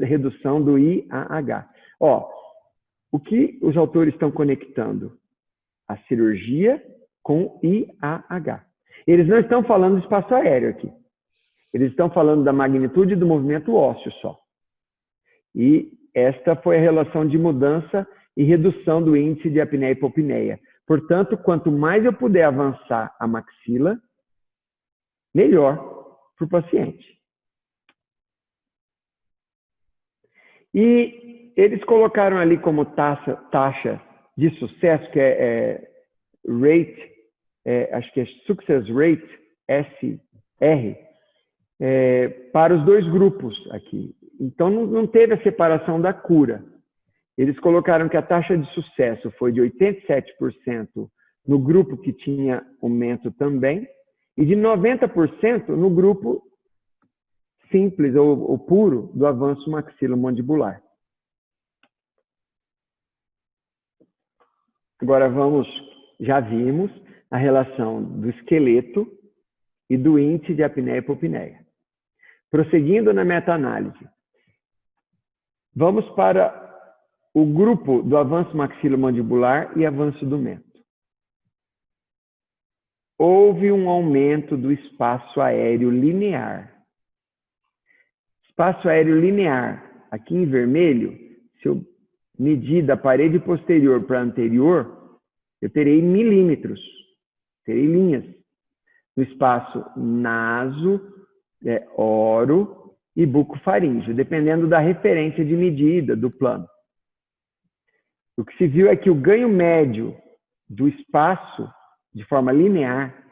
redução do IAH. Ó, o que os autores estão conectando? A cirurgia com IAH. Eles não estão falando do espaço aéreo aqui. Eles estão falando da magnitude do movimento ósseo só. E esta foi a relação de mudança e redução do índice de apneia e hipopneia. Portanto, quanto mais eu puder avançar a maxila, melhor para o paciente. E eles colocaram ali como taxa de sucesso, que rate, acho que é success rate, SR, para os dois grupos aqui. Então, não teve a separação da cura. Eles colocaram que a taxa de sucesso foi de 87% no grupo que tinha aumento também e de 90% no grupo simples ou puro do avanço maxilomandibular. Agora já vimos a relação do esqueleto e do índice de apneia e hipopneia. Prosseguindo na meta-análise, vamos para o grupo do avanço maxilomandibular e avanço do mento. Houve um aumento do espaço aéreo linear. Espaço aéreo linear, aqui em vermelho, se eu medir da parede posterior para a anterior, eu terei milímetros, terei linhas. No espaço naso, oro e bucofaríngeo, dependendo da referência de medida do plano. O que se viu é que o ganho médio do espaço, de forma linear,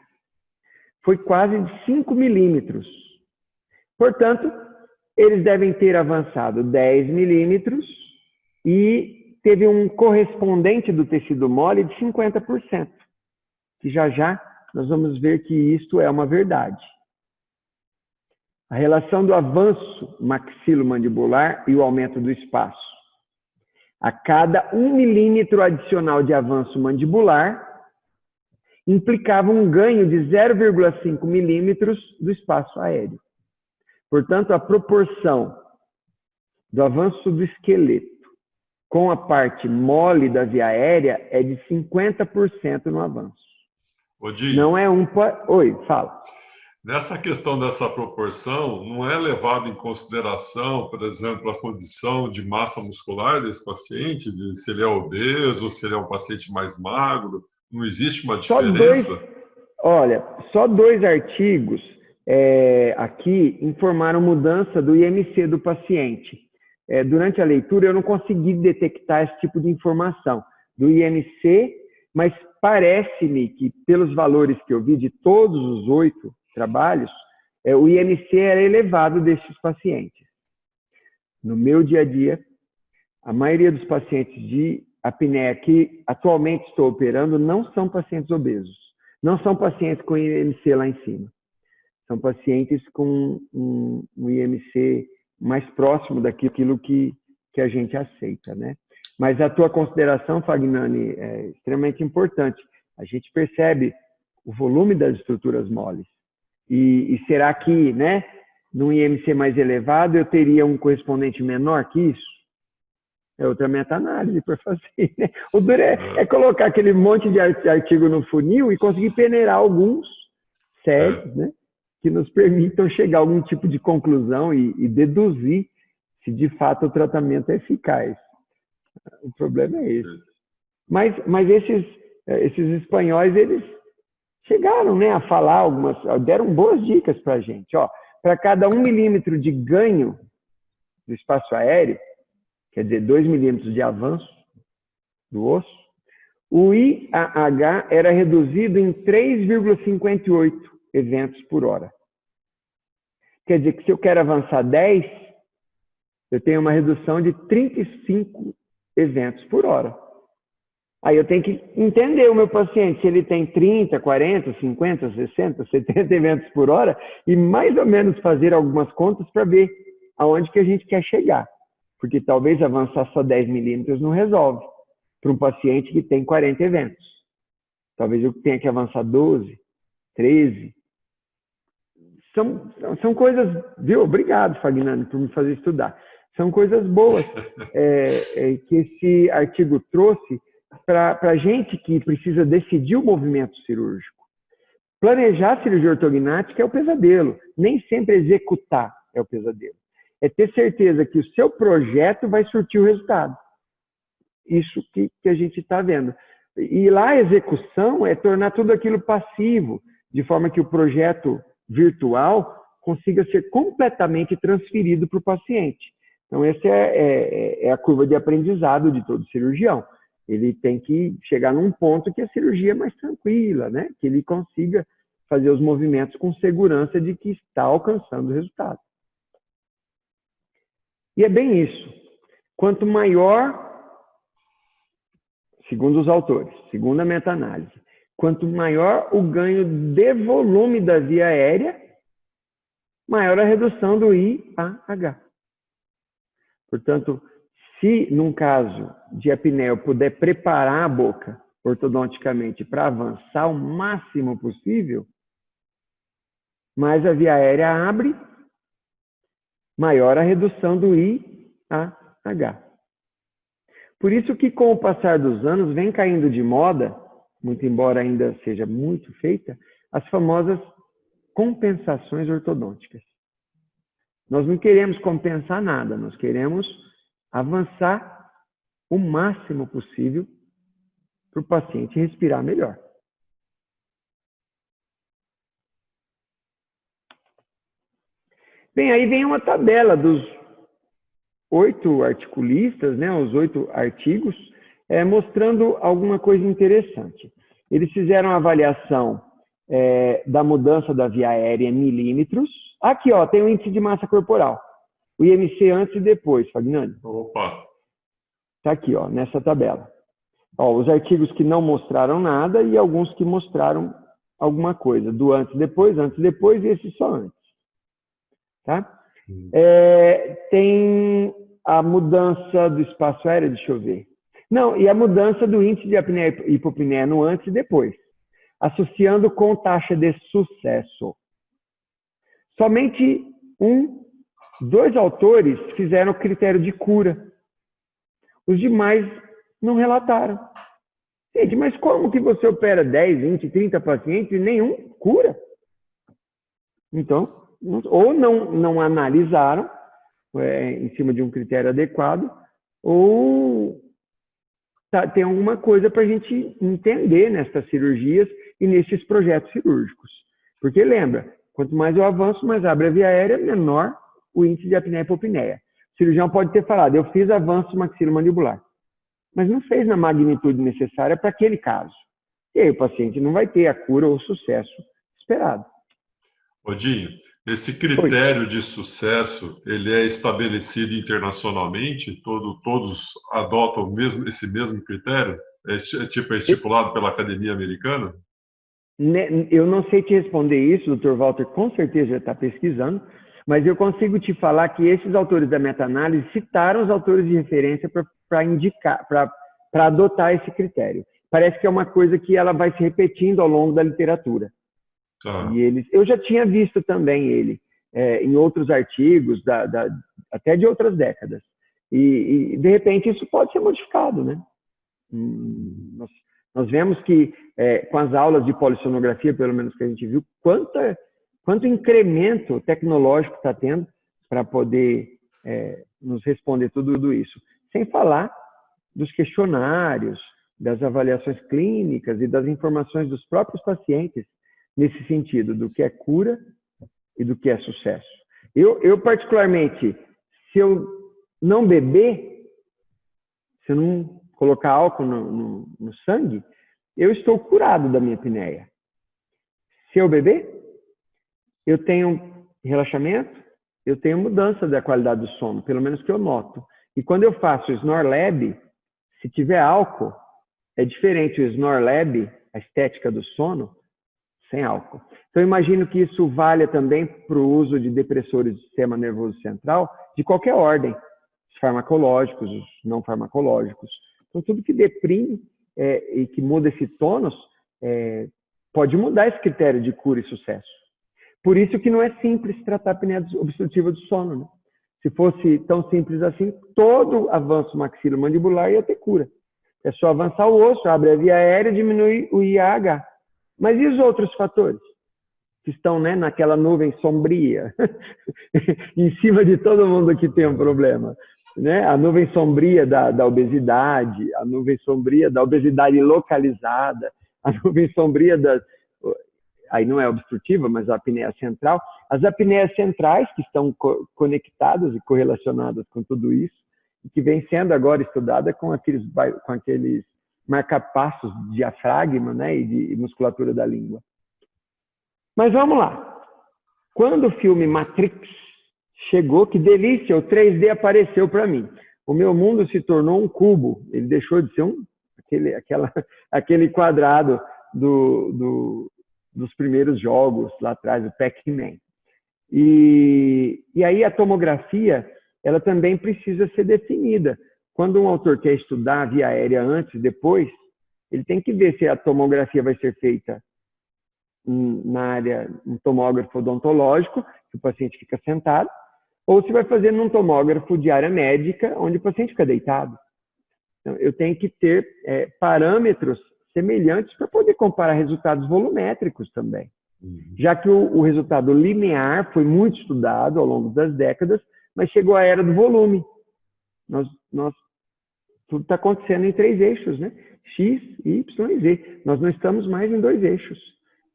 foi quase de 5 milímetros. Portanto, eles devem ter avançado 10 milímetros e teve um correspondente do tecido mole de 50%, que já nós vamos ver que isto é uma verdade. A relação do avanço maxilomandibular e o aumento do espaço. A cada 1 milímetro adicional de avanço mandibular, implicava um ganho de 0,5 milímetros do espaço aéreo. Portanto, a proporção do avanço do esqueleto com a parte mole da via aérea é de 50% no avanço. Odinho, não é um... Oi, fala. Nessa questão dessa proporção, não é levado em consideração, por exemplo, a condição de massa muscular desse paciente, de se ele é obeso ou se ele é um paciente mais magro? Não existe uma diferença? Só dois artigos aqui informaram mudança do IMC do paciente. Durante a leitura, eu não consegui detectar esse tipo de informação do IMC, mas parece-me que, pelos valores que eu vi de todos os 8 trabalhos, o IMC era elevado destes pacientes. No meu dia a dia, a maioria dos pacientes de apneia que atualmente estou operando não são pacientes obesos, não são pacientes com IMC lá em cima. São pacientes com um IMC mais próximo daquilo que a gente aceita, né? Mas a tua consideração, Fagnani, é extremamente importante. A gente percebe o volume das estruturas moles. E será que, né, num IMC mais elevado, eu teria um correspondente menor que isso? É outra meta-análise para fazer, né? O duro é colocar aquele monte de artigo no funil e conseguir peneirar alguns sérios, né, que nos permitam chegar a algum tipo de conclusão e deduzir se de fato o tratamento é eficaz. O problema é esse. Mas esses espanhóis, eles chegaram, né, a falar algumas, deram boas dicas para a gente. Para cada 1 milímetro de ganho do espaço aéreo, quer dizer, 2 milímetros de avanço do osso, o IAH era reduzido em 3,58 eventos por hora. Quer dizer que se eu quero avançar 10, eu tenho uma redução de 35 eventos por hora. Aí eu tenho que entender o meu paciente, se ele tem 30, 40, 50, 60, 70 eventos por hora, e mais ou menos fazer algumas contas para ver aonde que a gente quer chegar. Porque talvez avançar só 10 milímetros não resolve para um paciente que tem 40 eventos. Talvez eu tenha que avançar 12, 13. São coisas, viu? Obrigado, Fagnani, por me fazer estudar. São coisas boas que esse artigo trouxe para a gente que precisa decidir o movimento cirúrgico. Planejar a cirurgia ortognática é o pesadelo. Nem sempre executar é o pesadelo. É ter certeza que o seu projeto vai surtir o resultado. Isso que a gente está vendo. E lá a execução é tornar tudo aquilo passivo, de forma que o projeto virtual consiga ser completamente transferido para o paciente. Então, essa é a curva de aprendizado de todo cirurgião. Ele tem que chegar num ponto que a cirurgia é mais tranquila, né? Que ele consiga fazer os movimentos com segurança de que está alcançando o resultado. E é bem isso. Quanto maior, segundo os autores, segundo a meta-análise, quanto maior o ganho de volume da via aérea, maior a redução do IAH. Portanto, se num caso de apneia eu puder preparar a boca ortodonticamente para avançar o máximo possível, mais a via aérea abre, maior a redução do IAH. Por isso que, com o passar dos anos, vem caindo de moda, muito embora ainda seja muito feita, as famosas compensações ortodônticas. Nós não queremos compensar nada, nós queremos avançar o máximo possível para o paciente respirar melhor. Bem, aí vem uma tabela dos 8 articulistas, né, os 8 artigos, mostrando alguma coisa interessante. Eles fizeram a avaliação da mudança da via aérea em milímetros. Aqui, ó, tem o índice de massa corporal. O IMC antes e depois, Fagnani. Opa! Está aqui, ó, nessa tabela. Ó, os artigos que não mostraram nada e alguns que mostraram alguma coisa. Do antes e depois e esse só antes. Tá? Tem a mudança do espaço aéreo, deixa eu ver. Não, e a mudança do índice de apneia e hipopneia no antes e depois, associando com taxa de sucesso. Somente 2 autores fizeram critério de cura. Os demais não relataram. Gente, mas como que você opera 10, 20, 30 pacientes e nenhum cura? Então, ou não analisaram em cima de um critério adequado, ou tem alguma coisa para a gente entender nessas cirurgias e nesses projetos cirúrgicos. Porque lembra, quanto mais eu avanço, mais abre a via aérea, menor o índice de apneia e hipopneia. O cirurgião pode ter falado, eu fiz avanço maxilomandibular, mas não fez na magnitude necessária para aquele caso. E aí o paciente não vai ter a cura ou o sucesso esperado. Odinho, esse critério de sucesso, ele é estabelecido internacionalmente? Todos adotam esse mesmo critério? É estipulado pela Academia Americana? Eu não sei te responder isso, o Dr. Walter com certeza já está pesquisando, mas eu consigo te falar que esses autores da meta-análise citaram os autores de referência para indicar, para adotar esse critério. Parece que é uma coisa que ela vai se repetindo ao longo da literatura. Tá. E eu já tinha visto também ele em outros artigos, até de outras décadas. E, de repente, isso pode ser modificado, né? Nós vemos que, com as aulas de polissonografia, pelo menos que a gente viu, quanto incremento tecnológico está tendo para poder nos responder tudo isso. Sem falar dos questionários, das avaliações clínicas e das informações dos próprios pacientes nesse sentido, do que é cura e do que é sucesso. Eu particularmente, se eu não beber, se eu não colocar álcool no sangue, eu estou curado da minha apneia. Se eu beber, eu tenho relaxamento, eu tenho mudança da qualidade do sono, pelo menos que eu noto. E quando eu faço o Snorlab, se tiver álcool, é diferente o Snorlab, a estética do sono, sem álcool. Então, eu imagino que isso valha também para o uso de depressores do sistema nervoso central, de qualquer ordem, os farmacológicos, os não farmacológicos. Então, tudo que deprime e que muda esse tônus, pode mudar esse critério de cura e sucesso. Por isso que não é simples tratar a apneia obstrutiva do sono, né? Se fosse tão simples assim, todo avanço maxilomandibular ia ter cura. É só avançar o osso, abre a via aérea, diminui o IAH. Mas e os outros fatores? Que estão, né, naquela nuvem sombria, em cima de todo mundo que tem um problema. Né? A nuvem sombria da obesidade, a nuvem sombria da obesidade localizada, a nuvem sombria das... Aí não é obstrutiva, mas a apneia central. As apneias centrais, que estão conectadas e correlacionadas com tudo isso, e que vem sendo agora estudada com aqueles marcapassos de diafragma, né, e de musculatura da língua. Mas vamos lá. Quando o filme Matrix chegou, que delícia, o 3D apareceu para mim. O meu mundo se tornou um cubo. Ele deixou de ser aquele quadrado dos primeiros jogos lá atrás, o Pac-Man. E aí a tomografia, ela também precisa ser definida. Quando um autor quer estudar a via aérea antes e depois, ele tem que ver se a tomografia vai ser feita na área, um tomógrafo odontológico, que o paciente fica sentado, ou se vai fazer num tomógrafo de área médica, onde o paciente fica deitado. Então, eu tenho que ter parâmetros semelhantes para poder comparar resultados volumétricos também. Já que o resultado linear foi muito estudado ao longo das décadas, mas chegou a era do volume. Tudo está acontecendo em 3 eixos, né? X, Y e Z. Nós não estamos mais em 2 eixos.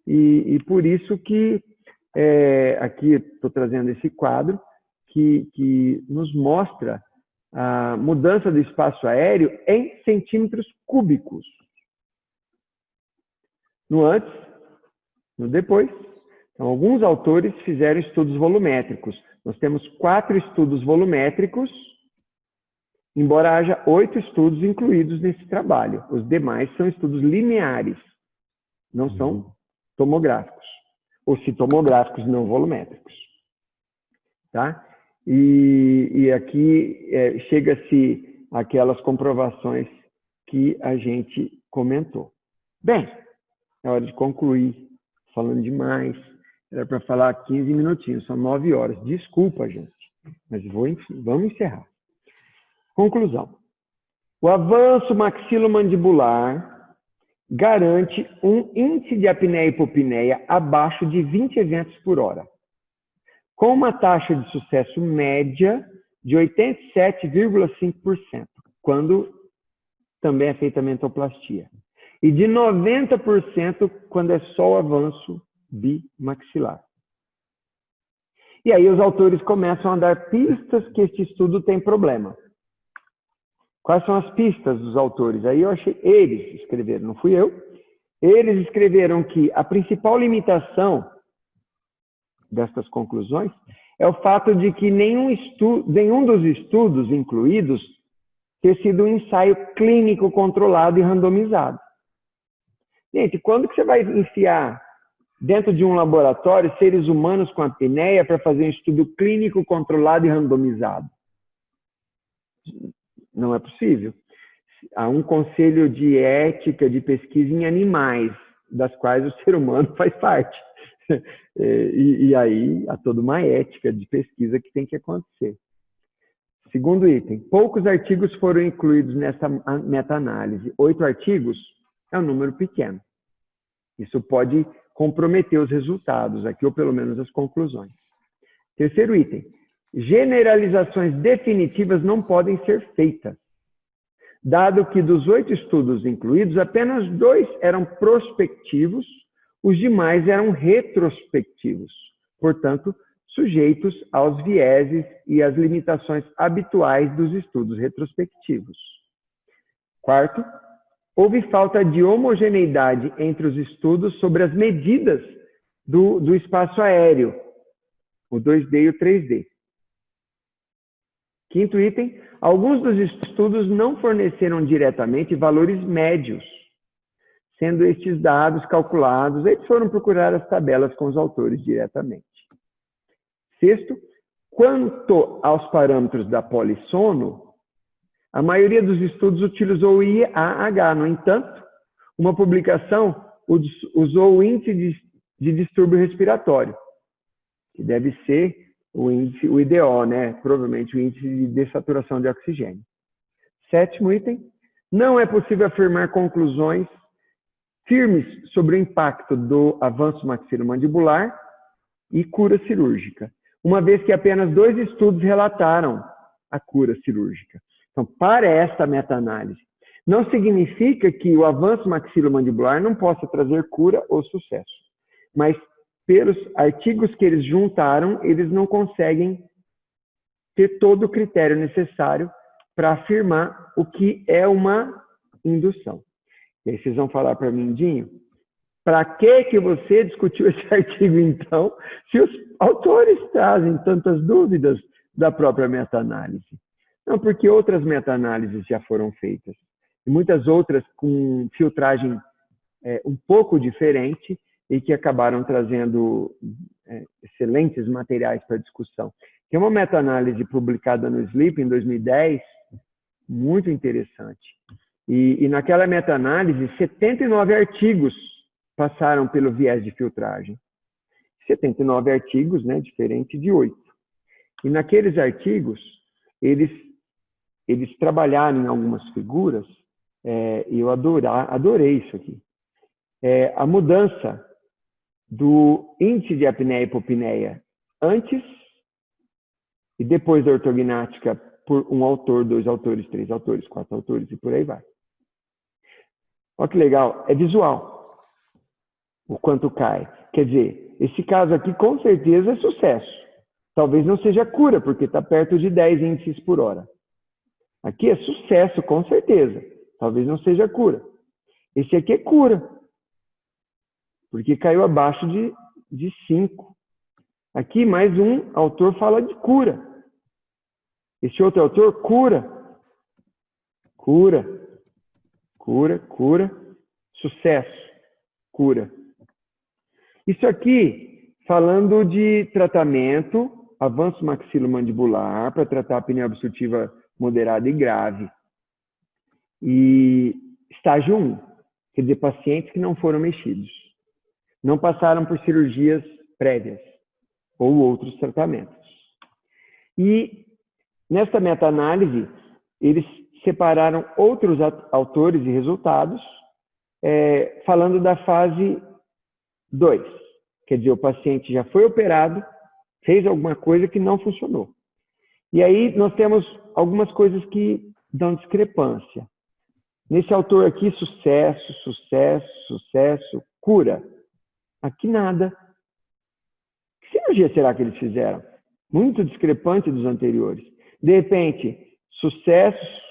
E por isso que aqui estou trazendo esse quadro que nos mostra a mudança do espaço aéreo em centímetros cúbicos. No antes, no depois. Então, alguns autores fizeram estudos volumétricos. Nós temos 4 estudos volumétricos, embora haja 8 estudos incluídos nesse trabalho. Os demais são estudos lineares, não são tomográficos. Ou se tomográficos, não volumétricos. Tá? E aqui chega-se àquelas comprovações que a gente comentou. Bem, é hora de concluir. Falando demais. Era para falar 15 minutinhos, são 9 horas. Desculpa, gente, mas vamos encerrar. Conclusão. O avanço maxilomandibular garante um índice de apneia e hipopneia abaixo de 20 eventos por hora, com uma taxa de sucesso média de 87,5%, quando também é feita a mentoplastia. E de 90% quando é só o avanço bimaxilar. E aí os autores começam a dar pistas que este estudo tem problema. Quais são as pistas dos autores? Aí eu achei, eles escreveram, não fui eu. Eles escreveram que a principal limitação destas conclusões é o fato de que nenhum dos estudos incluídos ter sido um ensaio clínico controlado e randomizado. Gente, quando que você vai enfiar dentro de um laboratório seres humanos com apneia para fazer um estudo clínico controlado e randomizado? Não é possível. Há um conselho de ética de pesquisa em animais, das quais o ser humano faz parte. E aí há toda uma ética de pesquisa que tem que acontecer. Segundo item, poucos artigos foram incluídos nessa meta-análise. 8 artigos é um número pequeno. Isso pode comprometer os resultados aqui, ou pelo menos as conclusões. Terceiro item, generalizações definitivas não podem ser feitas, dado que dos 8 estudos incluídos, apenas 2 eram prospectivos, Os demais eram retrospectivos, portanto, sujeitos aos vieses e às limitações habituais dos estudos retrospectivos. Quarto, houve falta de homogeneidade entre os estudos sobre as medidas do espaço aéreo, o 2D e o 3D. Quinto item, alguns dos estudos não forneceram diretamente valores médios, sendo estes dados calculados, eles foram procurar as tabelas com os autores diretamente. Sexto, quanto aos parâmetros da polissono, a maioria dos estudos utilizou o IAH. No entanto, uma publicação usou o índice de distúrbio respiratório, que deve ser o IDO, né? Provavelmente o índice de dessaturação de oxigênio. Sétimo item, não é possível afirmar conclusões firmes sobre o impacto do avanço maxilomandibular e cura cirúrgica, uma vez que apenas 2 estudos relataram a cura cirúrgica. Então, para esta meta-análise, não significa que o avanço maxilomandibular não possa trazer cura ou sucesso, mas pelos artigos que eles juntaram, eles não conseguem ter todo o critério necessário para afirmar o que é uma indução. E aí vocês vão falar para mim, Dinho, para que você discutiu esse artigo, então, se os autores trazem tantas dúvidas da própria meta-análise? Não, porque outras meta-análises já foram feitas, e muitas outras com filtragem um pouco diferente, e que acabaram trazendo excelentes materiais para discussão. Tem uma meta-análise publicada no Sleep em 2010, muito interessante. E naquela meta-análise, 79 artigos passaram pelo viés de filtragem. 79 artigos, né, diferente de 8. E naqueles artigos, eles trabalharam em algumas figuras, e eu adorei isso aqui. A mudança do índice de apneia e hipopneia antes e depois da ortognática por um autor, 2 autores, 3 autores, 4 autores e por aí vai. Olha que legal, é visual o quanto cai. Quer dizer, esse caso aqui com certeza é sucesso. Talvez não seja cura, porque está perto de 10 índices por hora. Aqui é sucesso, com certeza. Talvez não seja cura. Esse aqui é cura, porque caiu abaixo de 5. Aqui, mais um autor fala de cura. Esse outro autor, cura. Cura. Cura, cura. Sucesso. Cura. Isso aqui, falando de tratamento, avanço maxilomandibular, para tratar a apneia obstrutiva moderada e grave. E estágio 1, quer dizer, pacientes que não foram mexidos. Não passaram por cirurgias prévias ou outros tratamentos. E nesta meta-análise, eles separaram outros autores e resultados, falando da fase 2. Quer dizer, o paciente já foi operado, fez alguma coisa que não funcionou. E aí nós temos algumas coisas que dão discrepância. Nesse autor aqui, sucesso, sucesso, sucesso, cura. Aqui nada. Que cirurgia será que eles fizeram? Muito discrepante dos anteriores. De repente, sucesso,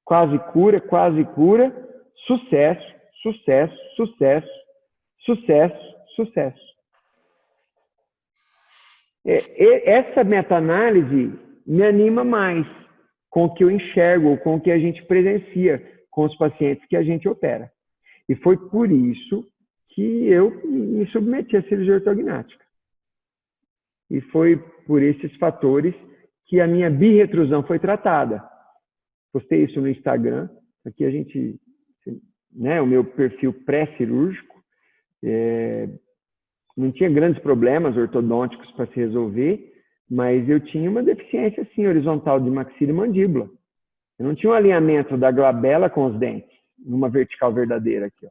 quase cura, sucesso, sucesso, sucesso, sucesso, sucesso. Essa meta-análise me anima mais com o que eu enxergo, com o que a gente presencia com os pacientes que a gente opera. E foi por isso que eu me submeti à cirurgia ortognática. E foi por esses fatores que a minha birretrusão foi tratada. Postei isso no Instagram. Aqui a gente, né, o meu perfil pré-cirúrgico. Não tinha grandes problemas ortodônticos para se resolver, mas eu tinha uma deficiência assim, horizontal de maxila e mandíbula. Eu não tinha um alinhamento da glabela com os dentes, numa vertical verdadeira aqui, ó.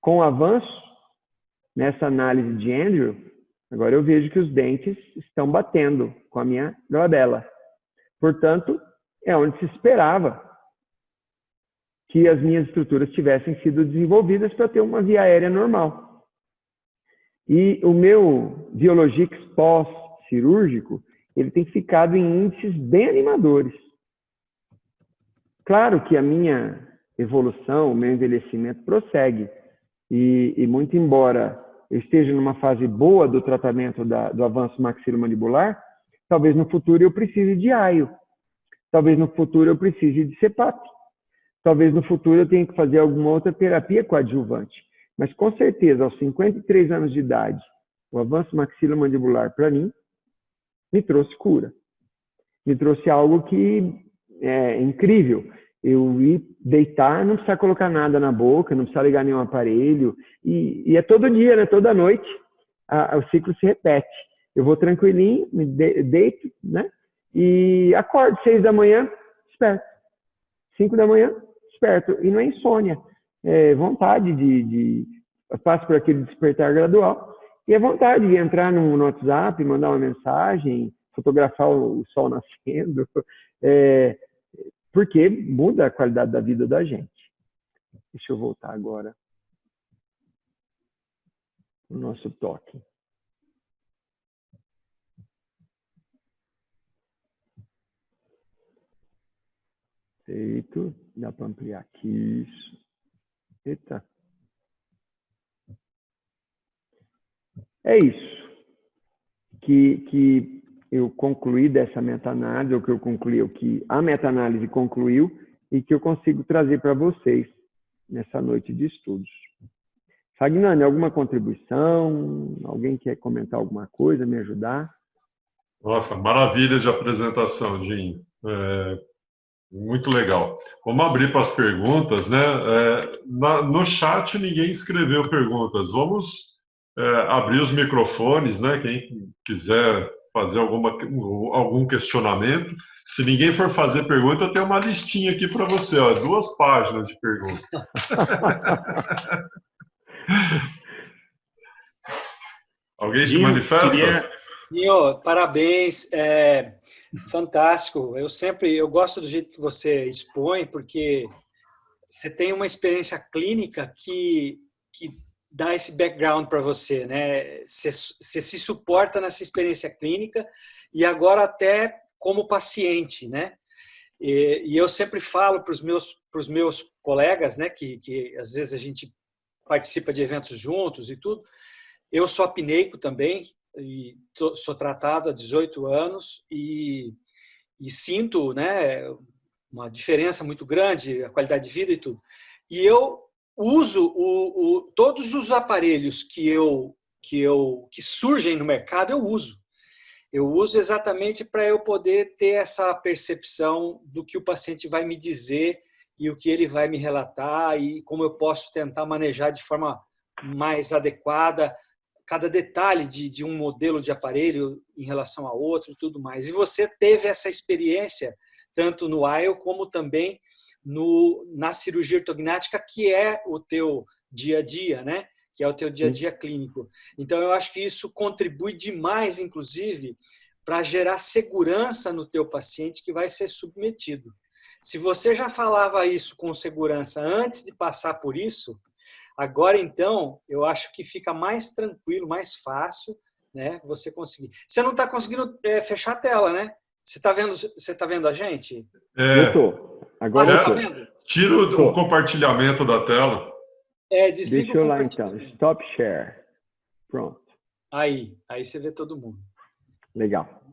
Com o avanço, nessa análise de Andrew, agora eu vejo que os dentes estão batendo com a minha glabela. Portanto, é onde se esperava que as minhas estruturas tivessem sido desenvolvidas para ter uma via aérea normal. E o meu Biologix pós-cirúrgico, ele tem ficado em índices bem animadores. Claro que a minha evolução, o meu envelhecimento prossegue. E muito embora eu esteja numa fase boa do tratamento do avanço maxilomandibular, talvez no futuro eu precise de AIO. Talvez no futuro eu precise de CPAP. Talvez no futuro eu tenha que fazer alguma outra terapia coadjuvante. Mas com certeza, aos 53 anos de idade, o avanço maxilomandibular para mim me trouxe cura. Me trouxe algo que é incrível. Eu ir deitar, não precisa colocar nada na boca, não precisa ligar nenhum aparelho. E é todo dia, né? Toda noite, o ciclo se repete. Eu vou tranquilinho, me deito, né? E acordo 6 da manhã, desperto. 5 da manhã, desperto. E não é insônia. É vontade eu passo por aquele despertar gradual. E é vontade de entrar no WhatsApp, mandar uma mensagem, fotografar o sol nascendo. Porque muda a qualidade da vida da gente. Deixa eu voltar agora o nosso toque. Feito. Dá para ampliar aqui. Isso. Eita. É isso que eu concluí dessa meta-análise, ou que eu concluí, o que a meta-análise concluiu e que eu consigo trazer para vocês nessa noite de estudos. Fagnani, alguma contribuição? Alguém quer comentar alguma coisa, me ajudar? Nossa, maravilha de apresentação, Jim. Muito legal. Vamos abrir para as perguntas, né? No chat ninguém escreveu perguntas. Vamos abrir os microfones, né? Quem quiser fazer algum questionamento. Se ninguém for fazer pergunta, eu tenho uma listinha aqui para você, ó, 2 páginas de perguntas. Alguém se manifesta? Senhor, parabéns, fantástico. Eu gosto do jeito que você expõe, porque você tem uma experiência clínica que dá esse background para você, né? Você se suporta nessa experiência clínica e agora até como paciente, né? E eu sempre falo para os meus colegas, né? Que às vezes a gente participa de eventos juntos e tudo. Eu sou apneico também e sou tratado há 18 anos e sinto, né, uma diferença muito grande, a qualidade de vida e tudo. E eu uso todos os aparelhos que surgem no mercado, eu uso. Eu uso exatamente para eu poder ter essa percepção do que o paciente vai me dizer e o que ele vai me relatar e como eu posso tentar manejar de forma mais adequada cada detalhe de um modelo de aparelho em relação a outro e tudo mais. E você teve essa experiência tanto no IO como também na cirurgia ortognática, que é o teu dia a dia, né? Que é o teu dia a dia clínico. Então, eu acho que isso contribui demais, inclusive, para gerar segurança no teu paciente que vai ser submetido. Se você já falava isso com segurança antes de passar por isso, agora, então, eu acho que fica mais tranquilo, mais fácil, né? Você conseguir. Você não está conseguindo fechar a tela, né? Você está vendo a gente? Eu estou. Agora eu tá tô. vendo? Tira o compartilhamento da tela. Desliga Deixa eu lá, então. Stop share. Pronto. Aí você vê todo mundo. Legal.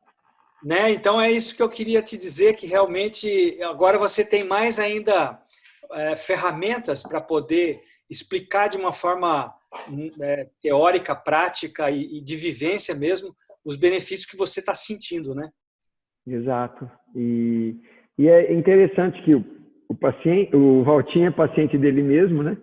Né? Então, é isso que eu queria te dizer, que realmente agora você tem mais ainda ferramentas para poder explicar de uma forma teórica, prática e de vivência mesmo os benefícios que você está sentindo, né? Exato. E é interessante que o Valtinho é paciente dele mesmo, né?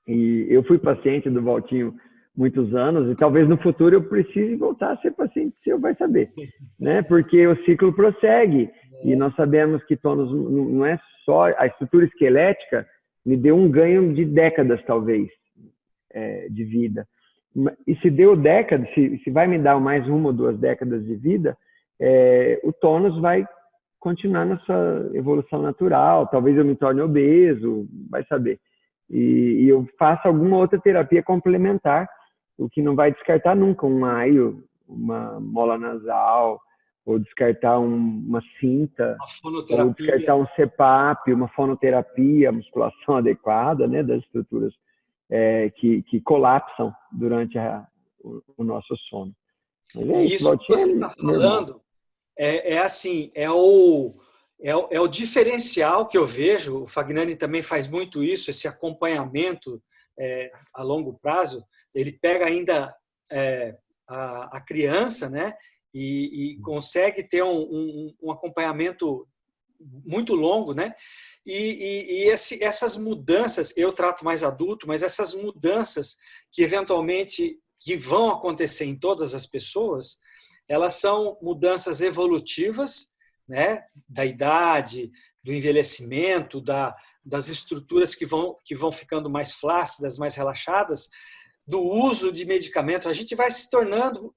E eu fui paciente do Valtinho muitos anos e talvez no futuro eu precise voltar a ser paciente seu, vai saber, né? Porque o ciclo prossegue e nós sabemos que tônus não é só a estrutura esquelética, me deu um ganho de décadas talvez de vida. E se deu décadas, se vai me dar mais 1 ou 2 décadas de vida, o tônus vai continuar na sua evolução natural. Talvez eu me torne obeso, vai saber. E eu faça alguma outra terapia complementar o que não vai descartar nunca um aio, uma mola nasal, ou descartar uma cinta, ou descartar um CPAP, uma fonoterapia, musculação adequada, né, das estruturas que colapsam durante o nosso sono. Mas isso que você está falando assim, é o diferencial que eu vejo. O Fagnani também faz muito isso, esse acompanhamento a longo prazo. Ele pega ainda a criança, né, e consegue ter um acompanhamento muito longo, né? E essas mudanças, eu trato mais adulto, mas essas mudanças que eventualmente que vão acontecer em todas as pessoas, elas são mudanças evolutivas, né? Da idade, do envelhecimento, das estruturas que vão ficando mais flácidas, mais relaxadas, do uso de medicamento. A gente vai se tornando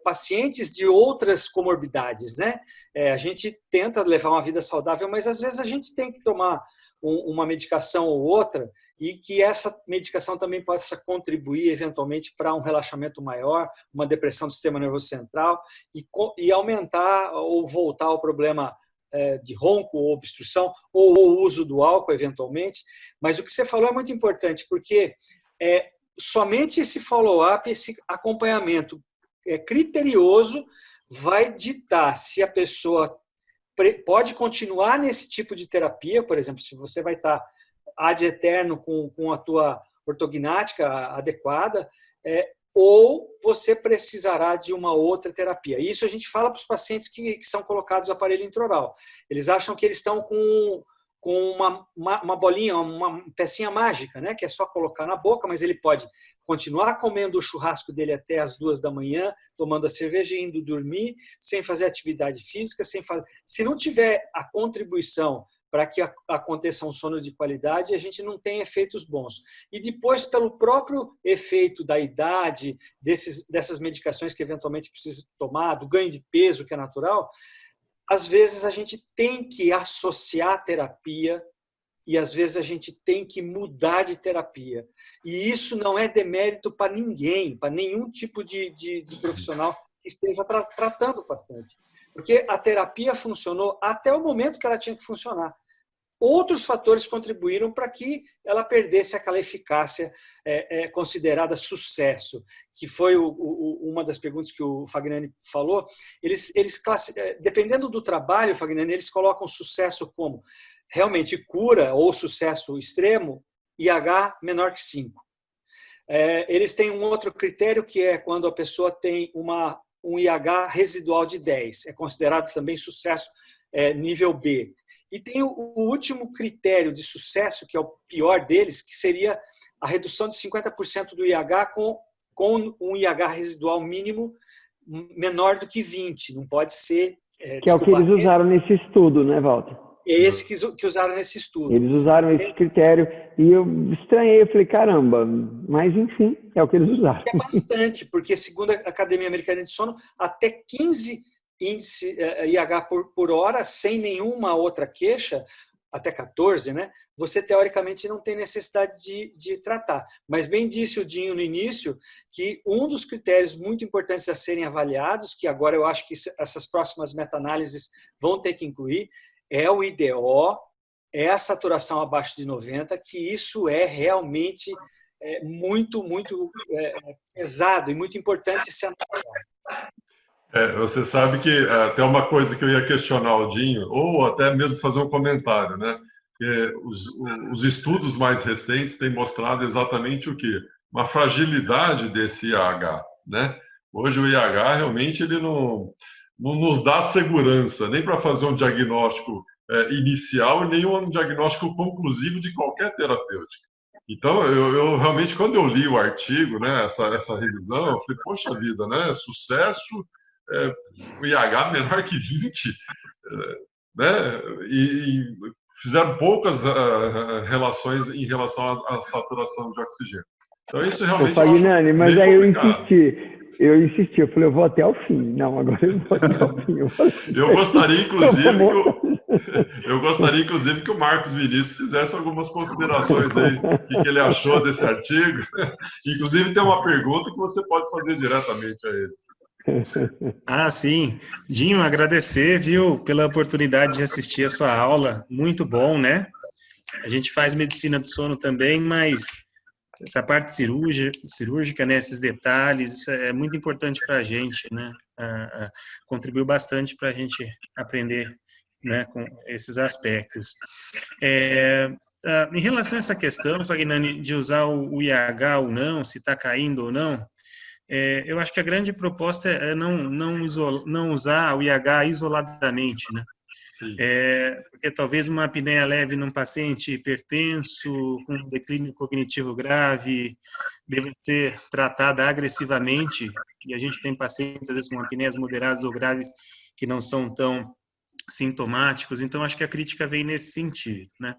pacientes de outras comorbidades, né? A gente tenta levar uma vida saudável, mas às vezes a gente tem que tomar uma medicação ou outra, e que essa medicação também possa contribuir eventualmente para um relaxamento maior, uma depressão do sistema nervoso central, e aumentar ou voltar ao problema de ronco ou obstrução, ou o uso do álcool eventualmente. Mas o que você falou é muito importante, porque somente esse follow-up, esse acompanhamento criterioso vai ditar se a pessoa pode continuar nesse tipo de terapia. Por exemplo, se você vai estar ad eterno com a tua ortognática adequada, ou você precisará de uma outra terapia. Isso a gente fala para os pacientes que são colocados no aparelho intraoral. Eles acham que eles estão com uma bolinha, uma pecinha mágica, né? Que é só colocar na boca, mas ele pode continuar comendo o churrasco dele até as 2 da manhã, tomando a cerveja e indo dormir, sem fazer atividade física, se não tiver a contribuição para que aconteça um sono de qualidade, a gente não tem efeitos bons. E depois, pelo próprio efeito da idade, dessas medicações que eventualmente precisa tomar, do ganho de peso, que é natural, às vezes a gente tem que associar a terapia e às vezes a gente tem que mudar de terapia. E isso não é demérito para ninguém, para nenhum tipo de profissional que esteja tratando o paciente. Porque a terapia funcionou até o momento que ela tinha que funcionar. Outros fatores contribuíram para que ela perdesse aquela eficácia considerada sucesso, que foi uma das perguntas que o Fagnani falou. Eles dependendo do trabalho, Fagnani, eles colocam sucesso como realmente cura ou sucesso extremo, IH menor que 5. Eles têm um outro critério, que é quando a pessoa tem um IH residual de 10. É considerado também sucesso nível B. E tem o último critério de sucesso, que é o pior deles, que seria a redução de 50% do IH com um IH residual mínimo menor do que 20. Não pode ser... que é o que eles usaram nesse estudo, né, Walter? É esse que usaram nesse estudo. Eles usaram esse critério e eu estranhei, eu falei, caramba, mas enfim, é o que eles usaram. É bastante, porque segundo a Academia Americana de Sono, até 15 índice IH por hora, sem nenhuma outra queixa, até 14, né? Você teoricamente não tem necessidade de tratar. Mas bem disse o Dinho no início, que um dos critérios muito importantes a serem avaliados, que agora eu acho que essas próximas meta-análises vão ter que incluir, é o IDO, é a saturação abaixo de 90, que isso é realmente muito, muito pesado e muito importante se analisar. Você sabe que até uma coisa que eu ia questionar o Dinho, ou até mesmo fazer um comentário, né? Os estudos mais recentes têm mostrado exatamente o quê? Uma fragilidade desse IH, né? Hoje o IH realmente ele não nos dá segurança nem para fazer um diagnóstico inicial e nem um diagnóstico conclusivo de qualquer terapêutica. Então, eu realmente, quando eu li o artigo, né, essa revisão, eu falei, poxa vida, né? Sucesso, o IH menor que 20, né? E fizeram poucas relações em relação à saturação de oxigênio. Então, isso realmente... Fagnani, mas aí eu insisti, eu falei, eu vou até o fim. Não, agora eu vou até o fim. Eu gostaria, inclusive, Eu gostaria, inclusive, que o Marcos Vinícius fizesse algumas considerações aí, o que ele achou desse artigo. Inclusive, tem uma pergunta que você pode fazer diretamente a ele. Ah, sim. Dinho, agradecer, viu, pela oportunidade de assistir a sua aula. Muito bom, né? A gente faz medicina do sono também, mas essa parte cirúrgica, né, esses detalhes, isso é muito importante para a gente, né? Contribuiu bastante para a gente aprender, né, com esses aspectos. Em relação a essa questão, Fagnani, de usar o IH ou não, se está caindo ou não, eu acho que a grande proposta é não usar o IH isoladamente, né? Porque talvez uma apneia leve num paciente hipertenso, com declínio cognitivo grave, deve ser tratada agressivamente, e a gente tem pacientes, às vezes, com apneias moderadas ou graves, que não são tão sintomáticos, então acho que a crítica vem nesse sentido, né?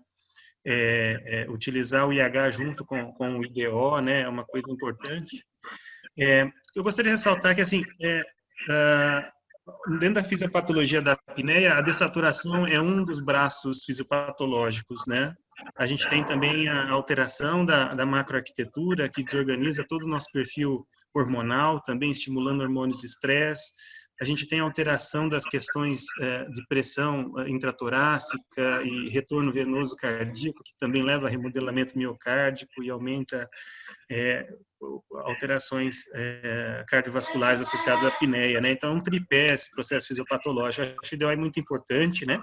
Utilizar o IH junto com o IDO, né, é uma coisa importante. Eu gostaria de ressaltar que, assim, dentro da fisiopatologia da apneia, a dessaturação é um dos braços fisiopatológicos, né? A gente tem também a alteração da macroarquitetura, que desorganiza todo o nosso perfil hormonal, também estimulando hormônios de estresse. A gente tem a alteração das questões de pressão intratorácica e retorno venoso cardíaco, que também leva a remodelamento miocárdico e aumenta alterações cardiovasculares associadas à apneia, né? Então, é um tripé esse processo fisiopatológico. Acho que o IDO é muito importante, né?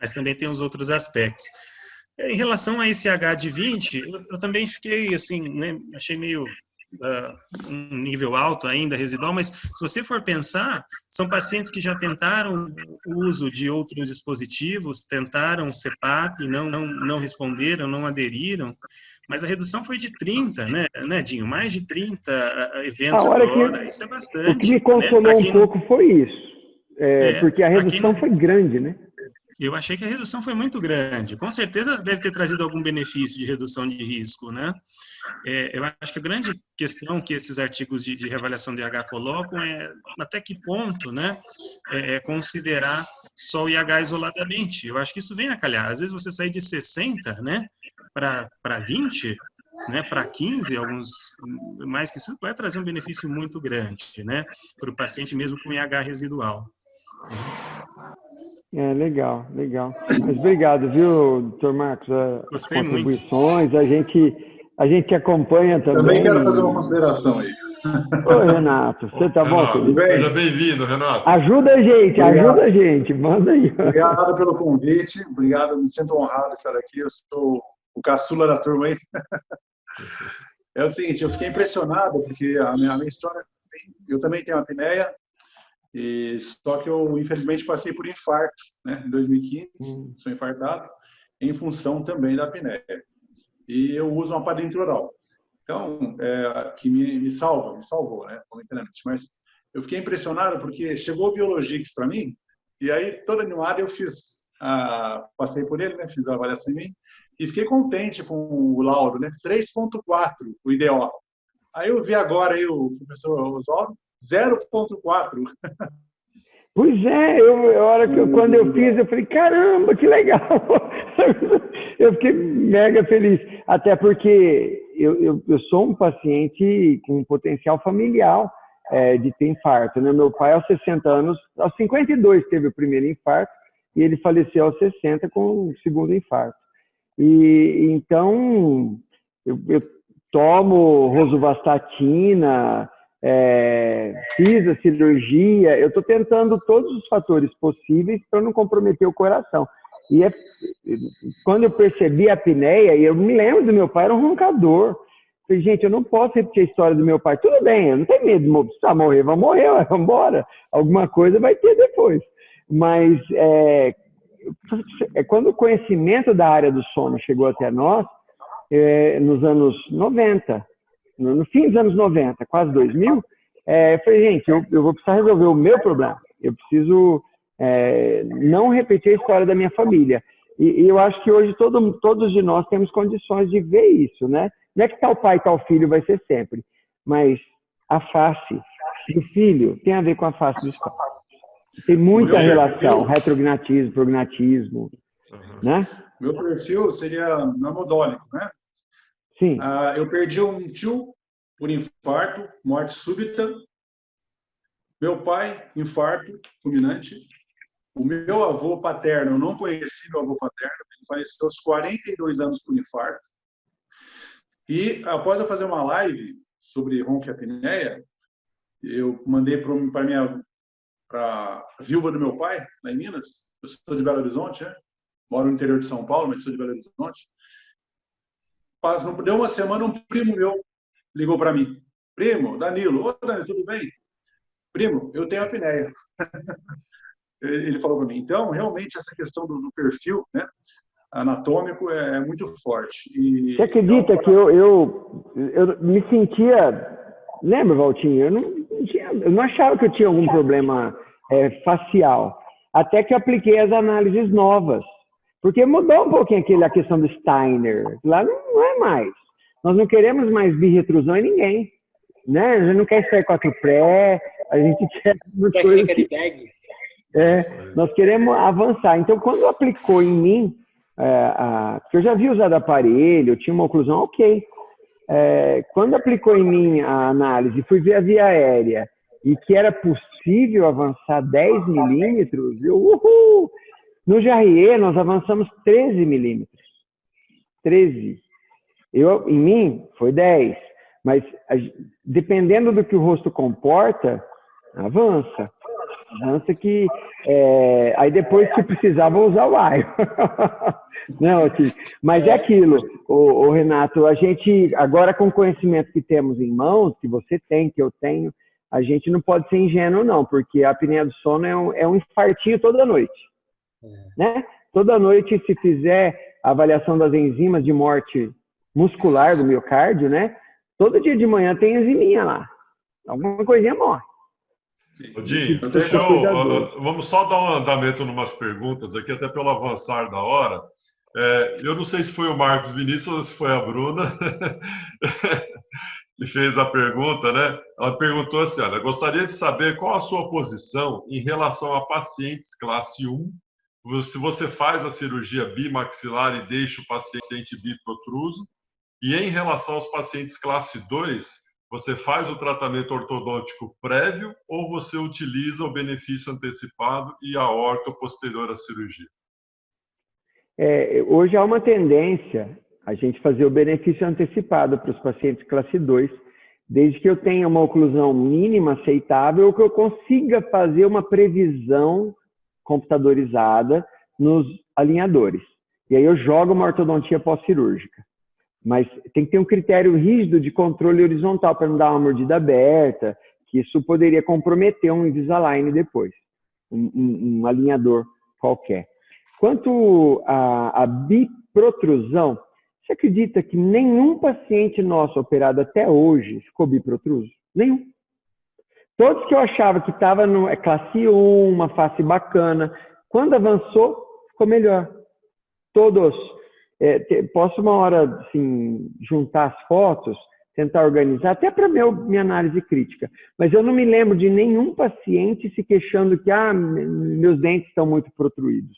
Mas também tem os outros aspectos. Em relação a esse H de 20, eu também fiquei, assim, né? Achei meio um nível alto ainda, residual, mas se você for pensar, são pacientes que já tentaram o uso de outros dispositivos, tentaram CPAP, não responderam, não aderiram, mas a redução foi de 30, né, Dinho? Mais de 30 eventos por hora, isso é bastante. O que me consolou um pouco foi isso, porque a redução foi grande, né? Eu achei que a redução foi muito grande. Com certeza deve ter trazido algum benefício de redução de risco, né? Eu acho que a grande questão que esses artigos de reavaliação de IH colocam é até que ponto, né, considerar só o IH isoladamente. Eu acho que isso vem a calhar. Às vezes você sair de 60, né, para 20, né, para 15, alguns mais que isso, vai trazer um benefício muito grande, né, para o paciente mesmo com IH residual. Legal. Mas obrigado, viu, doutor Marcos? As contribuições, muito. A gente acompanha também. Também quero fazer uma consideração aí. Ô, Renato, você tá bom? Tudo bem? Seja bem-vindo, Renato. Ajuda a gente, manda aí. Obrigado pelo convite, obrigado, me sinto honrado de estar aqui, eu sou o caçula da turma aí. É o seguinte, eu fiquei impressionado, porque a minha história, eu também tenho apneia, só que eu, infelizmente, passei por infarto, né, em 2015, sou infartado, em função também da apneia. E eu uso um aparelho intraoral. Então, que me salvou, né, momentaneamente. Mas eu fiquei impressionado porque chegou o Biologix para mim, e aí, todo animado, eu passei por ele, né, fiz a avaliação em mim, e fiquei contente com o laudo, né, 3.4, o IDO. Aí eu vi agora aí o professor Oswaldo, 0.4. Pois quando eu fiz, eu falei, caramba, que legal! Eu fiquei mega feliz, até porque eu sou um paciente com potencial familiar de ter infarto, né? Meu pai, aos 60 anos, aos 52 teve o primeiro infarto, e ele faleceu aos 60 com o segundo infarto. E então, eu tomo rosuvastatina, fiz a cirurgia, eu estou tentando todos os fatores possíveis para não comprometer o coração. E quando eu percebi a apneia, eu me lembro do meu pai, era um roncador. Falei, gente, eu não posso repetir a história do meu pai. Tudo bem, eu não tenho medo de morrer, vamos morrer, vamos embora. Alguma coisa vai ter depois. Mas quando o conhecimento da área do sono chegou até nós, nos anos 90, no fim dos anos 90, quase 2000, eu falei, gente, eu vou precisar resolver o meu problema. Eu preciso não repetir a história da minha família. E eu acho que hoje todos de nós temos condições de ver isso, né? Não é que tal pai, tal filho vai ser sempre, mas a face do filho tem a ver com a face do pai. Tem muita Meu relação, perfil- retrognatismo, prognatismo, né? Meu perfil seria normodônico, né? Sim. Eu perdi um tio por infarto, morte súbita. Meu pai, infarto fulminante. O meu avô paterno, eu não conheci meu avô paterno, ele faleceu aos 42 anos por infarto. E após eu fazer uma live sobre ronquiapneia, eu mandei para a viúva do meu pai, lá em Minas. Eu sou de Belo Horizonte, né? Moro no interior de São Paulo, mas sou de Belo Horizonte. Não deu uma semana, um primo meu ligou para mim. Primo, Danilo. Ô, Danilo, tudo bem? Primo, eu tenho apneia. Ele falou para mim. Então, realmente, essa questão do perfil, né, anatômico é muito forte. E, Você acredita que eu me sentia... Lembra, Valtinho? Eu não achava que eu tinha algum problema facial. Até que eu apliquei as análises novas. Porque mudou um pouquinho a questão do Steiner. Lá não é mais. Nós não queremos mais birretrusão em ninguém. Né? A gente não quer estar 4 pré, a gente quer... Técnica de bag. Nós queremos avançar. Então, quando aplicou em mim, porque eu já havia usado aparelho, eu tinha uma oclusão ok. Quando aplicou em mim a análise, fui ver a via aérea e que era possível avançar 10 milímetros, uhul! No Jarrier, nós avançamos 13 milímetros. 13. Em mim, foi 10. Mas, dependendo do que o rosto comporta, avança. Avança que... aí depois, se precisar, vou usar o aio. Não, mas é aquilo, o Renato, a gente, agora com o conhecimento que temos em mãos, que você tem, que eu tenho, a gente não pode ser ingênuo, não, porque a apneia do sono é um infartinho toda noite. Né? Toda noite, se fizer a avaliação das enzimas de morte muscular do miocárdio, né? Todo dia de manhã tem enziminha lá. Alguma coisinha morre. Dinho, vamos só dar um andamento em umas perguntas aqui, até pelo avançar da hora. Eu não sei se foi o Marcos Vinícius ou se foi a Bruna que fez a pergunta, né? Ela perguntou assim, olha, gostaria de saber qual a sua posição em relação a pacientes classe 1, se você faz a cirurgia bimaxilar e deixa o paciente biprotruso, e em relação aos pacientes classe 2, você faz o tratamento ortodôntico prévio ou você utiliza o benefício antecipado e a orto posterior à cirurgia? Hoje há uma tendência a gente fazer o benefício antecipado para os pacientes classe 2, desde que eu tenha uma oclusão mínima aceitável ou que eu consiga fazer uma previsão computadorizada nos alinhadores. E aí eu jogo uma ortodontia pós-cirúrgica. Mas tem que ter um critério rígido de controle horizontal para não dar uma mordida aberta, que isso poderia comprometer um Invisalign depois, um alinhador qualquer. Quanto à biprotrusão, você acredita que nenhum paciente nosso operado até hoje ficou biprotruso? Nenhum. Todos que eu achava que estava no classe 1, uma face bacana, quando avançou, ficou melhor. Todos. Posso uma hora assim, juntar as fotos, tentar organizar, até para minha análise crítica. Mas eu não me lembro de nenhum paciente se queixando que meus dentes estão muito protruídos.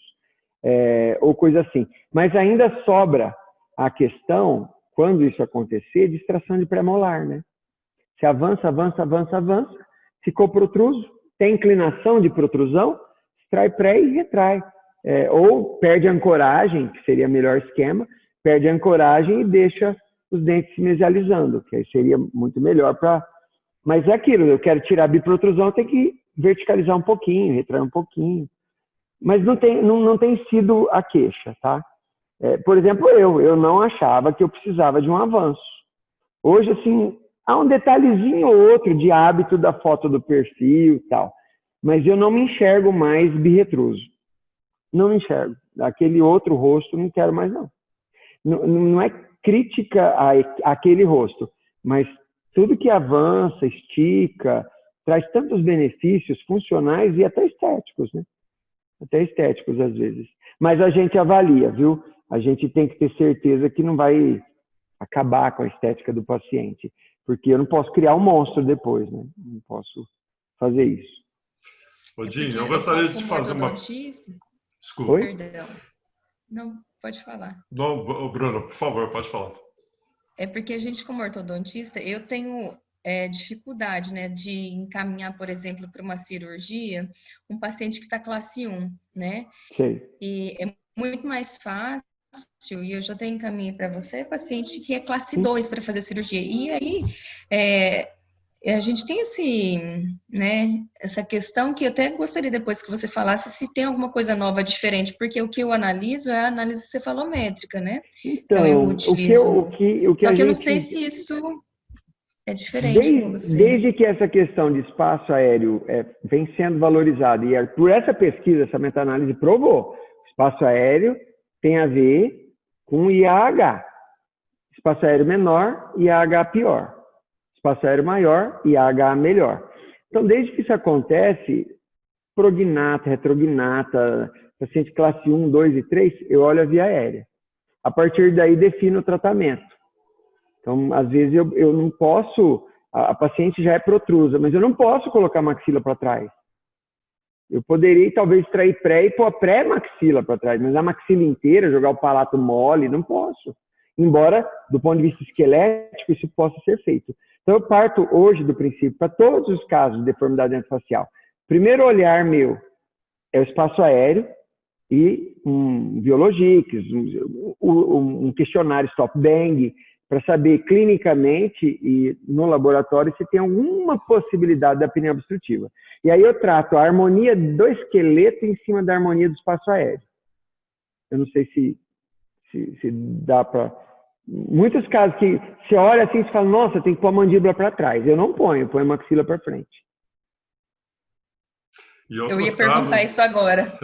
Ou coisa assim. Mas ainda sobra a questão, quando isso acontecer, de extração de pré-molar, né? Se avança, ficou protruso, tem inclinação de protrusão, extrai pré e retrai. Ou perde a ancoragem, que seria o melhor esquema, perde a ancoragem e deixa os dentes se mesializando, que aí seria muito melhor para... Mas é aquilo, eu quero tirar a biprotrusão, tem que verticalizar um pouquinho, retrair um pouquinho. Mas não tem sido a queixa, tá? Por exemplo, eu não achava que eu precisava de um avanço. Hoje, assim, há um detalhezinho ou outro de hábito da foto do perfil e tal, mas eu não me enxergo mais birretruso. Não me enxergo. Aquele outro rosto, não quero mais, não. Não é crítica àquele rosto, mas tudo que avança, estica, traz tantos benefícios funcionais e até estéticos, né? Até estéticos, às vezes. Mas a gente avalia, viu? A gente tem que ter certeza que não vai acabar com a estética do paciente, porque eu não posso criar um monstro depois, né? Não posso fazer isso. Ô, É Dinho, porque eu eu gostaria falo de te como fazer uma... ortodontista. Desculpa. Oi? Perdão. Não, pode falar. Não, Bruno, por favor, pode falar. É porque a gente, como ortodontista, eu tenho dificuldade, né, de encaminhar, por exemplo, para uma cirurgia, um paciente que está classe 1, né? Sei. E é muito mais fácil, e eu já até encaminhei para você, paciente que é classe Sim. 2 para fazer cirurgia. E aí, a gente tem essa questão que eu até gostaria depois que você falasse se tem alguma coisa nova diferente, porque o que eu analiso é a análise cefalométrica, né? Então eu Então, utilizo. o que Só a que eu não gente... sei se isso é diferente com você. Desde que essa questão de espaço aéreo vem sendo valorizada, e por essa pesquisa, essa meta-análise provou, espaço aéreo tem a ver com IAH. Espaço aéreo menor, IAH pior. Espaço aéreo maior, IAH melhor. Então, desde que isso acontece, prognata, retrognata, paciente classe 1, 2 e 3, eu olho a via aérea. A partir daí, defino o tratamento. Então, às vezes, eu não posso... A paciente já é protrusa, mas eu não posso colocar a maxila para trás. Eu poderia, talvez, extrair pré e pôr a pré-maxila para trás, mas a maxila inteira, jogar o palato mole, não posso. Embora, do ponto de vista esquelético, isso possa ser feito. Então, eu parto hoje do princípio, para todos os casos de deformidade orofacial, primeiro olhar meu é o espaço aéreo e um Biologix, um questionário Stop-Bang, para saber clinicamente e no laboratório se tem alguma possibilidade da apneia obstrutiva. E aí eu trato a harmonia do esqueleto em cima da harmonia do espaço aéreo. Eu não sei se dá para... Muitos casos que você olha assim e fala, nossa, tem que pôr a mandíbula para trás. Eu não ponho, eu ponho a maxila para frente. Eu ia perguntar isso agora.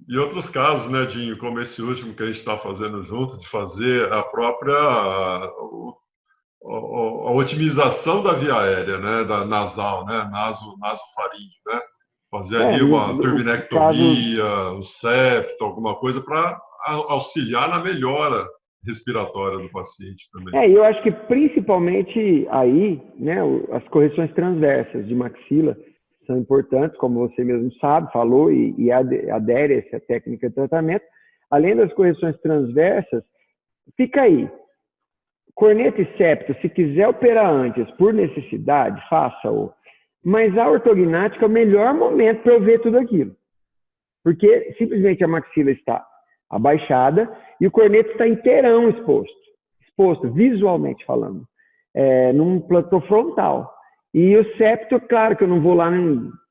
E outros casos, né, Dinho, como esse último que a gente está fazendo junto, de fazer a própria a otimização da via aérea, né, da nasal, né, nasofaríngeo, né, fazer ali uma turbinectomia, um septo, alguma coisa para auxiliar na melhora respiratória do paciente também. Eu acho que principalmente aí, né, as correções transversas de maxila são importantes, como você mesmo sabe, falou, e adere a essa técnica de tratamento. Além das correções transversas, fica aí. Corneta e septo, se quiser operar antes, por necessidade, faça-o. Mas a ortognática é o melhor momento para eu ver tudo aquilo. Porque simplesmente a maxila está abaixada e o corneto está inteirão exposto, visualmente falando, num platô frontal. E o septo, claro que eu não vou lá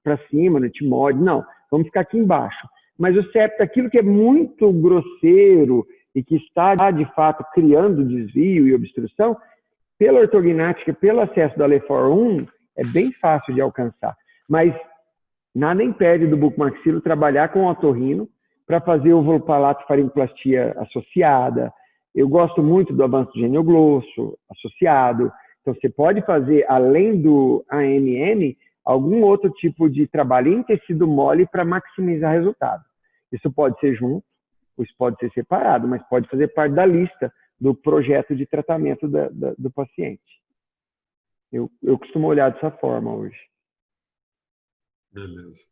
para cima, no timóide, não. Vamos ficar aqui embaixo. Mas o septo, aquilo que é muito grosseiro e que está, de fato, criando desvio e obstrução, pela ortognática, pelo acesso da LEFOR 1, é bem fácil de alcançar. Mas nada impede do bucomaxilo trabalhar com o otorrino para fazer ovulo-palato-faringoplastia associada. Eu gosto muito do avanço genioglosso associado. Então, você pode fazer, além do AMM, algum outro tipo de trabalho em tecido mole para maximizar resultado. Isso pode ser junto, ou isso pode ser separado, mas pode fazer parte da lista do projeto de tratamento do paciente. Eu costumo olhar dessa forma hoje. Beleza.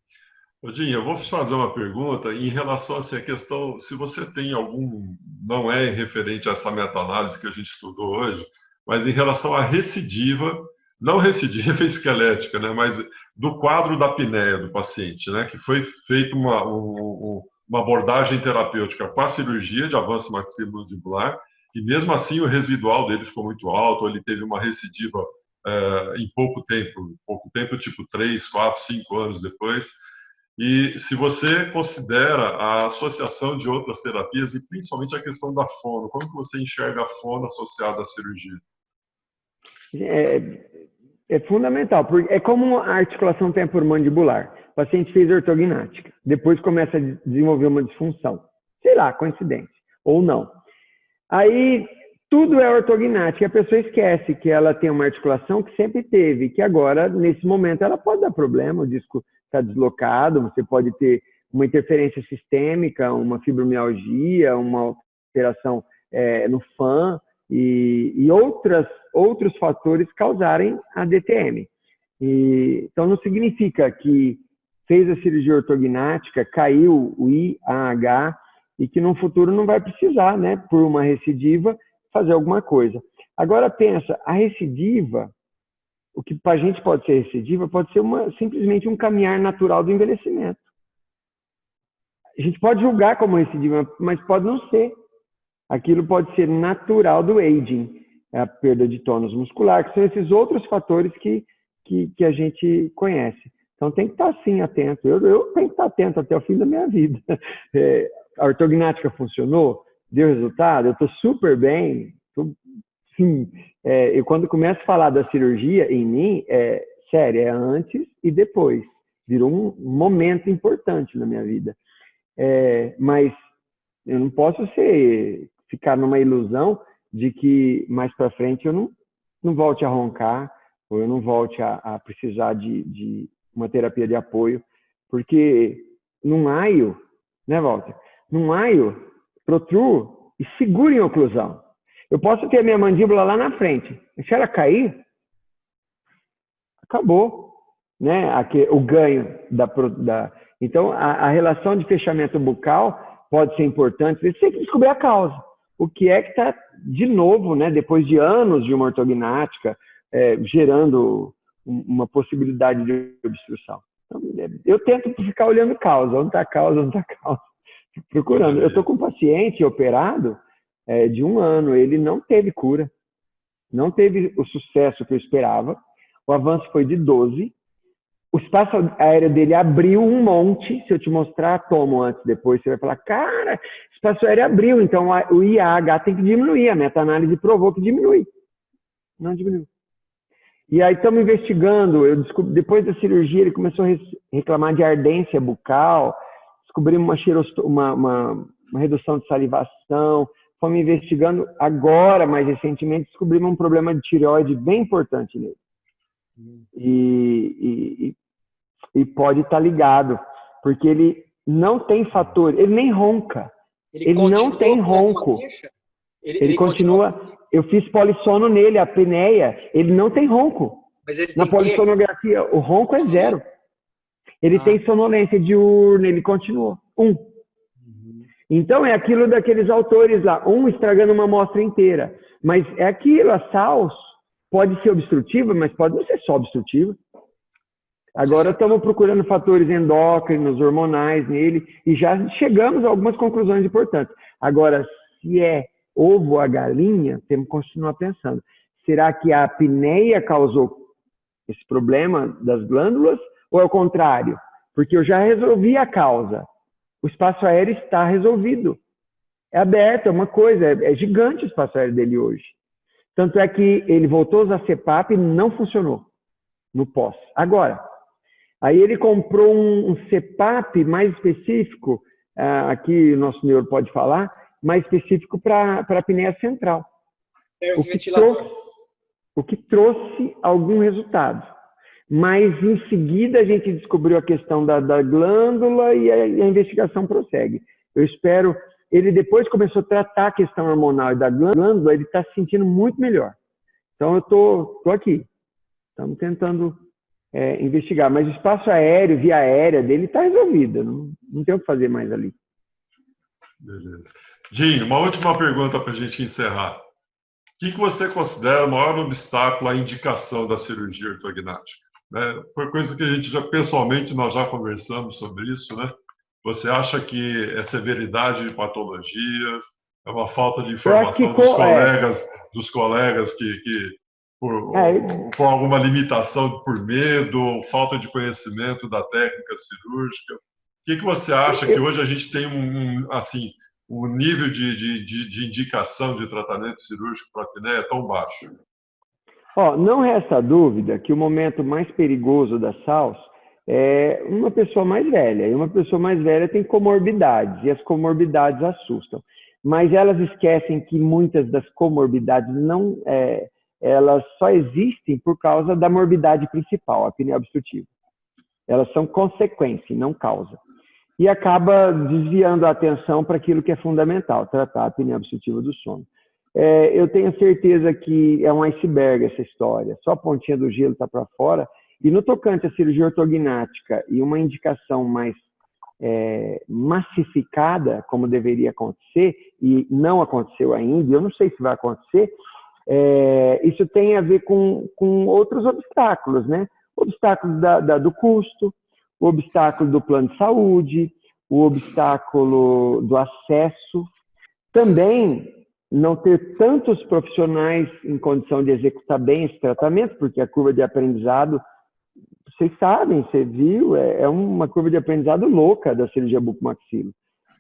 Odinho, eu vou te fazer uma pergunta em relação assim, à questão, se você tem algum, não é referente a essa meta-análise que a gente estudou hoje, mas em relação à recidiva, não recidiva esquelética, né, mas do quadro da apneia do paciente, né, que foi feita uma abordagem terapêutica com a cirurgia de avanço maxilomandibular, e mesmo assim o residual dele ficou muito alto, ele teve uma recidiva em pouco tempo, tipo 3, 4, 5 anos depois. E se você considera a associação de outras terapias e principalmente a questão da fono, como que você enxerga a fono associada à cirurgia? É fundamental, porque é como a articulação temporomandibular. O paciente fez ortognática, depois começa a desenvolver uma disfunção. Sei lá, coincidência, ou não. Aí, tudo é ortognática, a pessoa esquece que ela tem uma articulação que sempre teve, que agora, nesse momento, ela pode dar problema, o disco está deslocado, você pode ter uma interferência sistêmica, uma fibromialgia, uma alteração no FAM e outros fatores causarem a DTM. Então, não significa que fez a cirurgia ortognática, caiu o IAH e que no futuro não vai precisar, né, por uma recidiva, fazer alguma coisa. Agora, pensa, a recidiva, o que para a gente pode ser recidiva, pode ser simplesmente um caminhar natural do envelhecimento. A gente pode julgar como recidiva, mas pode não ser. Aquilo pode ser natural do aging, a perda de tônus muscular, que são esses outros fatores que a gente conhece. Então, tem que estar, sim, atento. Eu tenho que estar atento até o fim da minha vida. A ortognática funcionou? Deu resultado? Eu estou super bem? Sim. Eu, quando começo a falar da cirurgia em mim, sério, é antes e depois. Virou um momento importante na minha vida. Mas eu não posso ficar numa ilusão de que mais para frente eu não volte a roncar, ou eu não volte a precisar de uma terapia de apoio, porque num aio, né, Walter? Num aio, protruo e seguro em oclusão. Eu posso ter a minha mandíbula lá na frente, se ela cair, acabou, né? O ganho Então, a relação de fechamento bucal pode ser importante, você tem que descobrir a causa. O que é que está, de novo, né, depois de anos de uma ortognática, gerando uma possibilidade de obstrução. Então, eu tento ficar olhando causa, onde está a causa, onde está a causa, procurando. Eu estou com um paciente operado de 1 ano, ele não teve cura, não teve o sucesso que eu esperava, o avanço foi de 12, o espaço aéreo dele abriu um monte, se eu te mostrar a tomo antes depois, você vai falar, cara, o espaço aéreo abriu, então o IAH tem que diminuir, a meta-análise provou que diminui. Não diminuiu. E aí estamos investigando, eu descobri, depois da cirurgia ele começou a reclamar de ardência bucal, descobrimos uma redução de salivação, fomos investigando agora, mais recentemente, descobrimos um problema de tireoide bem importante nele. E pode estar ligado, porque ele não tem fator, ele nem ronca, ele não tem ronco, ele continua... Eu fiz polissono nele, a apneia, ele não tem ronco. Mas ele na polissonografia, o ronco é 0. Ele tem sonolência diurna, ele continuou. 1. Então, é aquilo daqueles autores lá, estragando uma amostra inteira. Mas é aquilo, a SALS pode ser obstrutiva, mas pode não ser só obstrutiva. Agora estamos procurando fatores endócrinos, hormonais nele, e já chegamos a algumas conclusões importantes. Agora, se é ovo a galinha, temos que continuar pensando. Será que a apneia causou esse problema das glândulas? Ou é o contrário? Porque eu já resolvi a causa. O espaço aéreo está resolvido. É aberto, é uma coisa, é gigante o espaço aéreo dele hoje. Tanto é que ele voltou a usar CPAP e não funcionou no pós. Agora, aí ele comprou um CPAP mais específico, aqui o nosso neuro pode falar, mais específico para a apneia central. O que trouxe algum resultado. Mas, em seguida, a gente descobriu a questão da glândula e a investigação prossegue. Eu espero... Ele depois começou a tratar a questão hormonal e da glândula, ele está se sentindo muito melhor. Então, eu estou aqui. Estamos tentando investigar. Mas o espaço aéreo, via aérea dele, está resolvido. Não tem o que fazer mais ali. Beleza. Dinho, uma última pergunta para a gente encerrar. O que você considera o maior obstáculo à indicação da cirurgia ortognática? Por coisa que a gente pessoalmente, nós já conversamos sobre isso, né? Você acha que é severidade de patologias, é uma falta de informação dos colegas que por alguma limitação, por medo, ou falta de conhecimento da técnica cirúrgica? O que você acha que hoje a gente tem um nível de indicação de tratamento cirúrgico para apneia tão baixo? Não resta dúvida que o momento mais perigoso da SALS é uma pessoa mais velha. E uma pessoa mais velha tem comorbidades, e as comorbidades assustam. Mas elas esquecem que muitas das comorbidades elas só existem por causa da morbidade principal, a apneia obstrutiva. Elas são consequência, não causa. E acaba desviando a atenção para aquilo que é fundamental, tratar a apneia obstrutiva do sono. Eu tenho certeza que é um iceberg essa história, só a pontinha do gelo está para fora, E no tocante à cirurgia ortognática e uma indicação mais massificada, como deveria acontecer, e não aconteceu ainda, e eu não sei se vai acontecer, isso tem a ver com outros obstáculos, né? Obstáculos do custo, o obstáculo do plano de saúde, o obstáculo do acesso, também não ter tantos profissionais em condição de executar bem esse tratamento, porque a curva de aprendizado, vocês sabem, você viu, é uma curva de aprendizado louca da cirurgia bucomaxilo.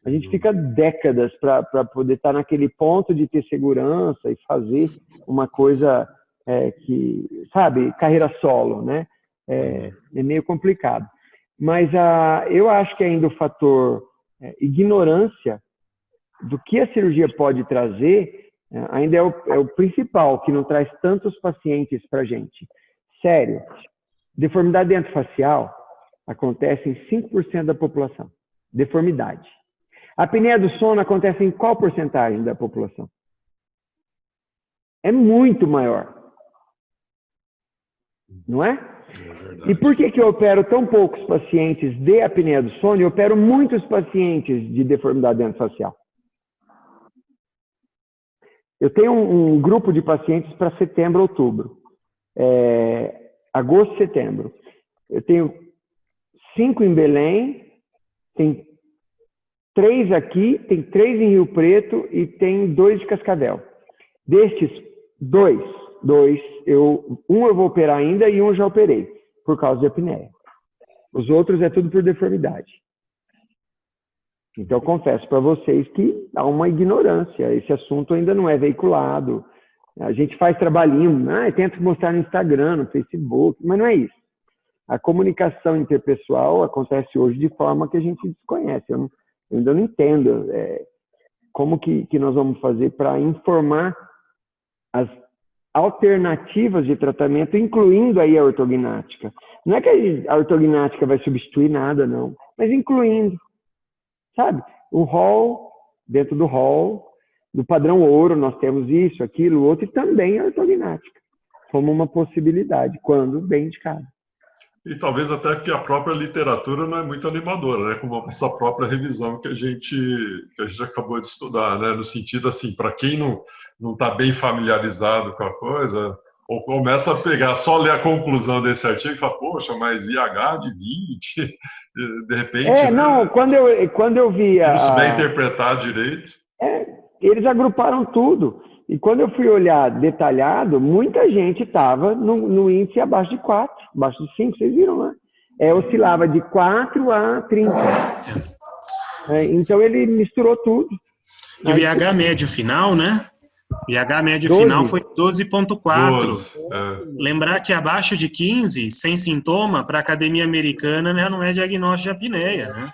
A gente fica décadas para poder estar naquele ponto de ter segurança e fazer uma coisa que, sabe, carreira solo, né? É meio complicado. Mas eu acho que ainda o fator ignorância do que a cirurgia pode trazer ainda é o principal, que não traz tantos pacientes para a gente. Sério, deformidade dentofacial acontece em 5% da população. Deformidade. A apneia do sono acontece em qual porcentagem da população? É muito maior. Não é? E por que eu opero tão poucos pacientes de apneia do sono e opero muitos pacientes de deformidade dentofacial? Eu tenho um grupo de pacientes para setembro, outubro. Agosto, setembro. Eu tenho 5 em Belém, tem 3 aqui, tem 3 em Rio Preto e tem 2 de Cascavel. Destes, 2 eu vou operar ainda e um eu já operei, por causa de apneia. Os outros é tudo por deformidade. Então, eu confesso para vocês que há uma ignorância. Esse assunto ainda não é veiculado. A gente faz trabalhinho, tenta mostrar no Instagram, no Facebook, mas não é isso. A comunicação interpessoal acontece hoje de forma que a gente desconhece. Eu ainda não entendo como que nós vamos fazer para informar as alternativas de tratamento, incluindo aí a ortognática. Não é que a ortognática vai substituir nada, não, mas incluindo, sabe? O hall, dentro do hall, do padrão ouro, nós temos isso, aquilo, outro, e também a ortognática, como uma possibilidade, quando bem indicado. E talvez até que a própria literatura não é muito animadora, né? Como a nossa própria revisão que a gente acabou de estudar, né? No sentido assim, para quem não está bem familiarizado com a coisa, ou começa a pegar, só ler a conclusão desse artigo e fala, poxa, mas IH de 20, de repente... não, quando eu vi... Se não souber interpretar direito... Eles agruparam tudo. E quando eu fui olhar detalhado, muita gente estava no índice abaixo de 4, abaixo de 5, vocês viram lá? Oscilava de 4 a 30. Então ele misturou tudo. E o IH médio final, né? O IH médio 12. Final foi 12,4. Lembrar que abaixo de 15, sem sintoma, para a academia americana já não é diagnóstico de apneia, né?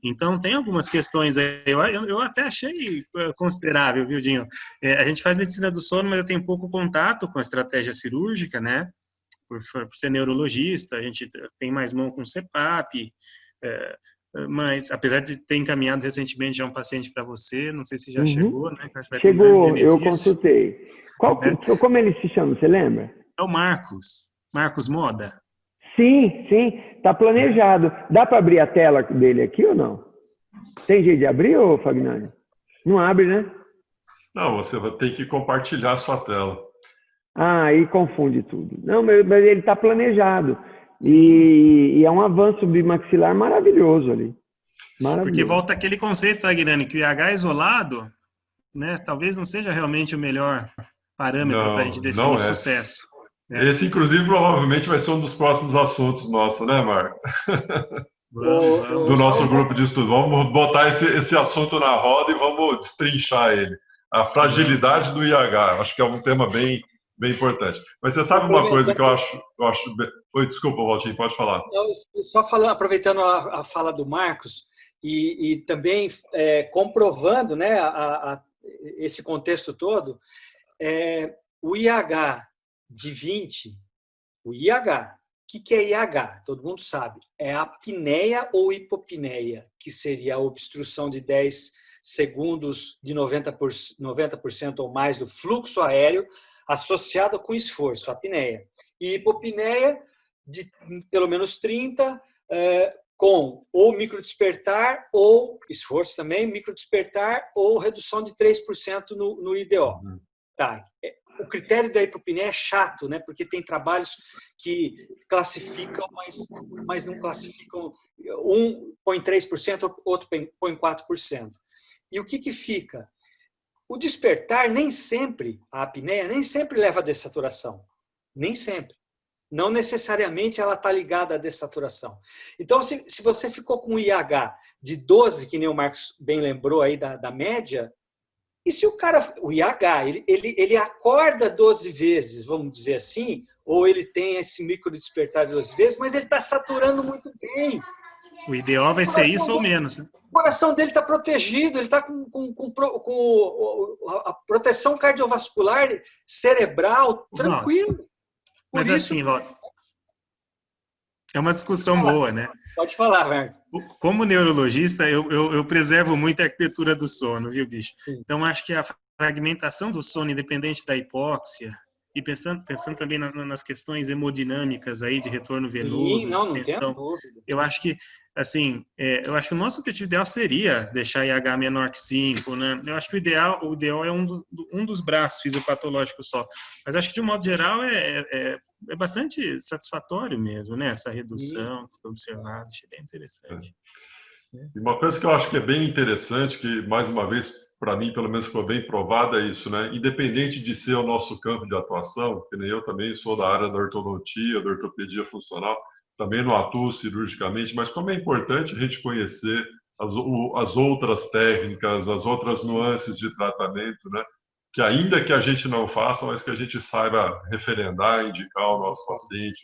Então, tem algumas questões aí, eu até achei considerável, viu, Dinho? A gente faz medicina do sono, mas eu tenho pouco contato com a estratégia cirúrgica, né? Por ser neurologista, a gente tem mais mão com CPAP, mas apesar de ter encaminhado recentemente já um paciente para você, não sei se já chegou, né? Chegou, eu consultei. Como ele se chama, você lembra? É o Marcos Moda. Sim, está planejado. Dá para abrir a tela dele aqui ou não? Tem jeito de abrir, ô Fagnani? Não abre, né? Não, você vai ter que compartilhar a sua tela. Aí confunde tudo. Não, mas ele está planejado. E é um avanço bimaxilar maravilhoso ali. Maravilhoso. Porque volta aquele conceito, Fagnani, que o IH isolado, né, talvez não seja realmente o melhor parâmetro para a gente definir sucesso. Esse, inclusive, provavelmente vai ser um dos próximos assuntos nossos, né, Marco? Do nosso grupo de estudo. Vamos botar esse assunto na roda e vamos destrinchar ele. A fragilidade do IH. Acho que é um tema bem importante. Mas você sabe uma coisa que eu acho... Oi, desculpa, Valtinho, pode falar. Só falando, aproveitando a fala do Marcos e também comprovando, né, esse contexto todo, o IH de 20, o IH. O que é IH? Todo mundo sabe. É apneia ou hipopneia, que seria a obstrução de 10 segundos de 90% ou mais do fluxo aéreo associado com esforço, apneia. E hipopneia de pelo menos 30, com ou microdespertar ou esforço também, microdespertar ou redução de 3% no IDO. Tá. O critério da hipopneia é chato, né? Porque tem trabalhos que classificam, mas não classificam. Um põe 3%, outro põe 4%. E o que fica? O despertar nem sempre, a apneia nem sempre leva a dessaturação. Nem sempre. Não necessariamente ela está ligada à dessaturação. Então, se você ficou com um IH de 12, que nem o Marcos bem lembrou aí da média, e se o cara, o IH, ele acorda 12 vezes, vamos dizer assim, ou ele tem esse micro despertar 12 vezes, mas ele está saturando muito bem. O IDO vai ser isso ou menos, né? O coração dele está protegido, ele está com a proteção cardiovascular cerebral tranquilo. Mas assim, Walter, é uma discussão boa, né? Pode falar, Marcos. Como neurologista, eu preservo muito a arquitetura do sono, viu, bicho? Então, acho que a fragmentação do sono, independente da hipóxia, e pensando também nas questões hemodinâmicas aí de retorno venoso, não tem dúvida. Eu acho que, assim, eu acho que o nosso objetivo ideal seria deixar IH menor que 5, né? Eu acho que o ideal é um dos braços fisiopatológicos só. Mas acho que, de um modo geral, é bastante satisfatório mesmo, né? Essa redução que foi observada, achei bem interessante. E uma coisa que eu acho que é bem interessante, que, mais uma vez, para mim, pelo menos, ficou bem provado, é isso, né? Independente de ser o nosso campo de atuação, que nem eu também sou da área da ortodontia, da ortopedia funcional, também não atuo cirurgicamente, mas como é importante a gente conhecer as outras técnicas, as outras nuances de tratamento, né? Que ainda que a gente não faça, mas que a gente saiba referendar, indicar ao nosso paciente,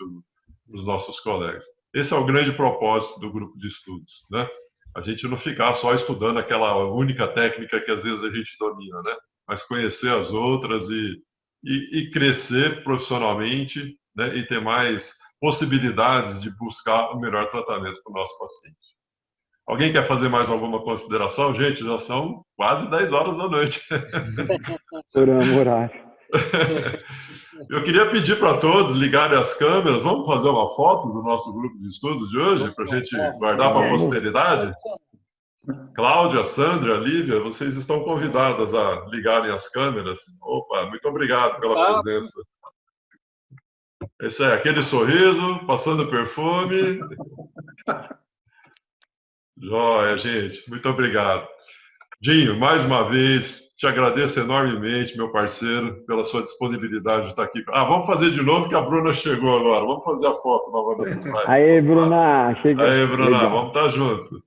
os nossos colegas. Esse é o grande propósito do grupo de estudos, né? A gente não ficar só estudando aquela única técnica que às vezes a gente domina, né? Mas conhecer as outras e crescer profissionalmente, né? E ter mais possibilidades de buscar o melhor tratamento para o nosso paciente. Alguém quer fazer mais alguma consideração? Gente, já são quase 10 horas da noite. Estouramos o horário. Eu queria pedir para todos ligarem as câmeras. Vamos fazer uma foto do nosso grupo de estudos de hoje, para a gente guardar para a posteridade? Cláudia, Sandra, Lívia, vocês estão convidadas a ligarem as câmeras. Opa, muito obrigado pela presença. Isso é, aquele sorriso, passando perfume. Joia, gente. Muito obrigado. Dinho, mais uma vez, te agradeço enormemente, meu parceiro, pela sua disponibilidade de estar aqui. Vamos fazer de novo, que a Bruna chegou agora. Vamos fazer a foto novamente. Aê, Bruna. Chega. Aê, Bruna, legal. vamos estar juntos.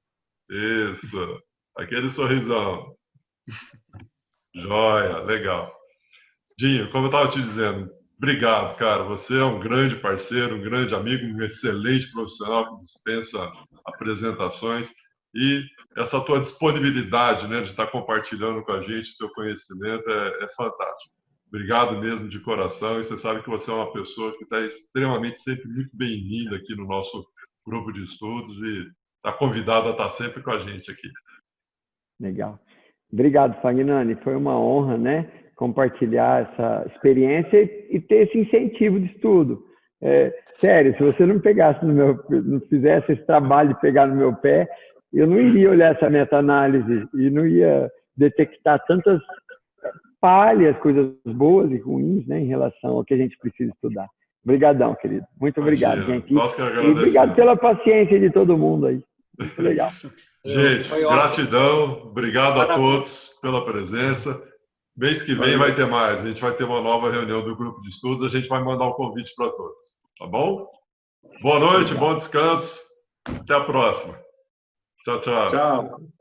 Isso. Aquele sorrisão. Joia, legal. Dinho, como eu estava te dizendo, obrigado, cara. Você é um grande parceiro, um grande amigo, um excelente profissional que dispensa apresentações. E essa tua disponibilidade, né, de estar compartilhando com a gente o teu conhecimento é fantástico. Obrigado mesmo de coração. E você sabe que você é uma pessoa que está extremamente sempre muito bem-vinda aqui no nosso grupo de estudos e está convidado a estar sempre com a gente aqui. Legal. Obrigado, Fagnani. Foi uma honra, né, compartilhar essa experiência e ter esse incentivo de estudo. Sério, se você não pegasse não fizesse esse trabalho de pegar no meu pé, eu não iria olhar essa meta-análise e não ia detectar tantas falhas, coisas boas e ruins, né, em relação ao que a gente precisa estudar. Obrigadão, querido. Muito obrigado, gente. Nós que agradecemos. E obrigado pela paciência de todo mundo aí. Muito legal. Gente, gratidão. Obrigado a todos pela presença. Mês que vem vai ter mais. A gente vai ter uma nova reunião do grupo de estudos. A gente vai mandar um convite para todos. Tá bom? Boa noite, bom descanso. Até a próxima. Tchau, tchau. Tchau.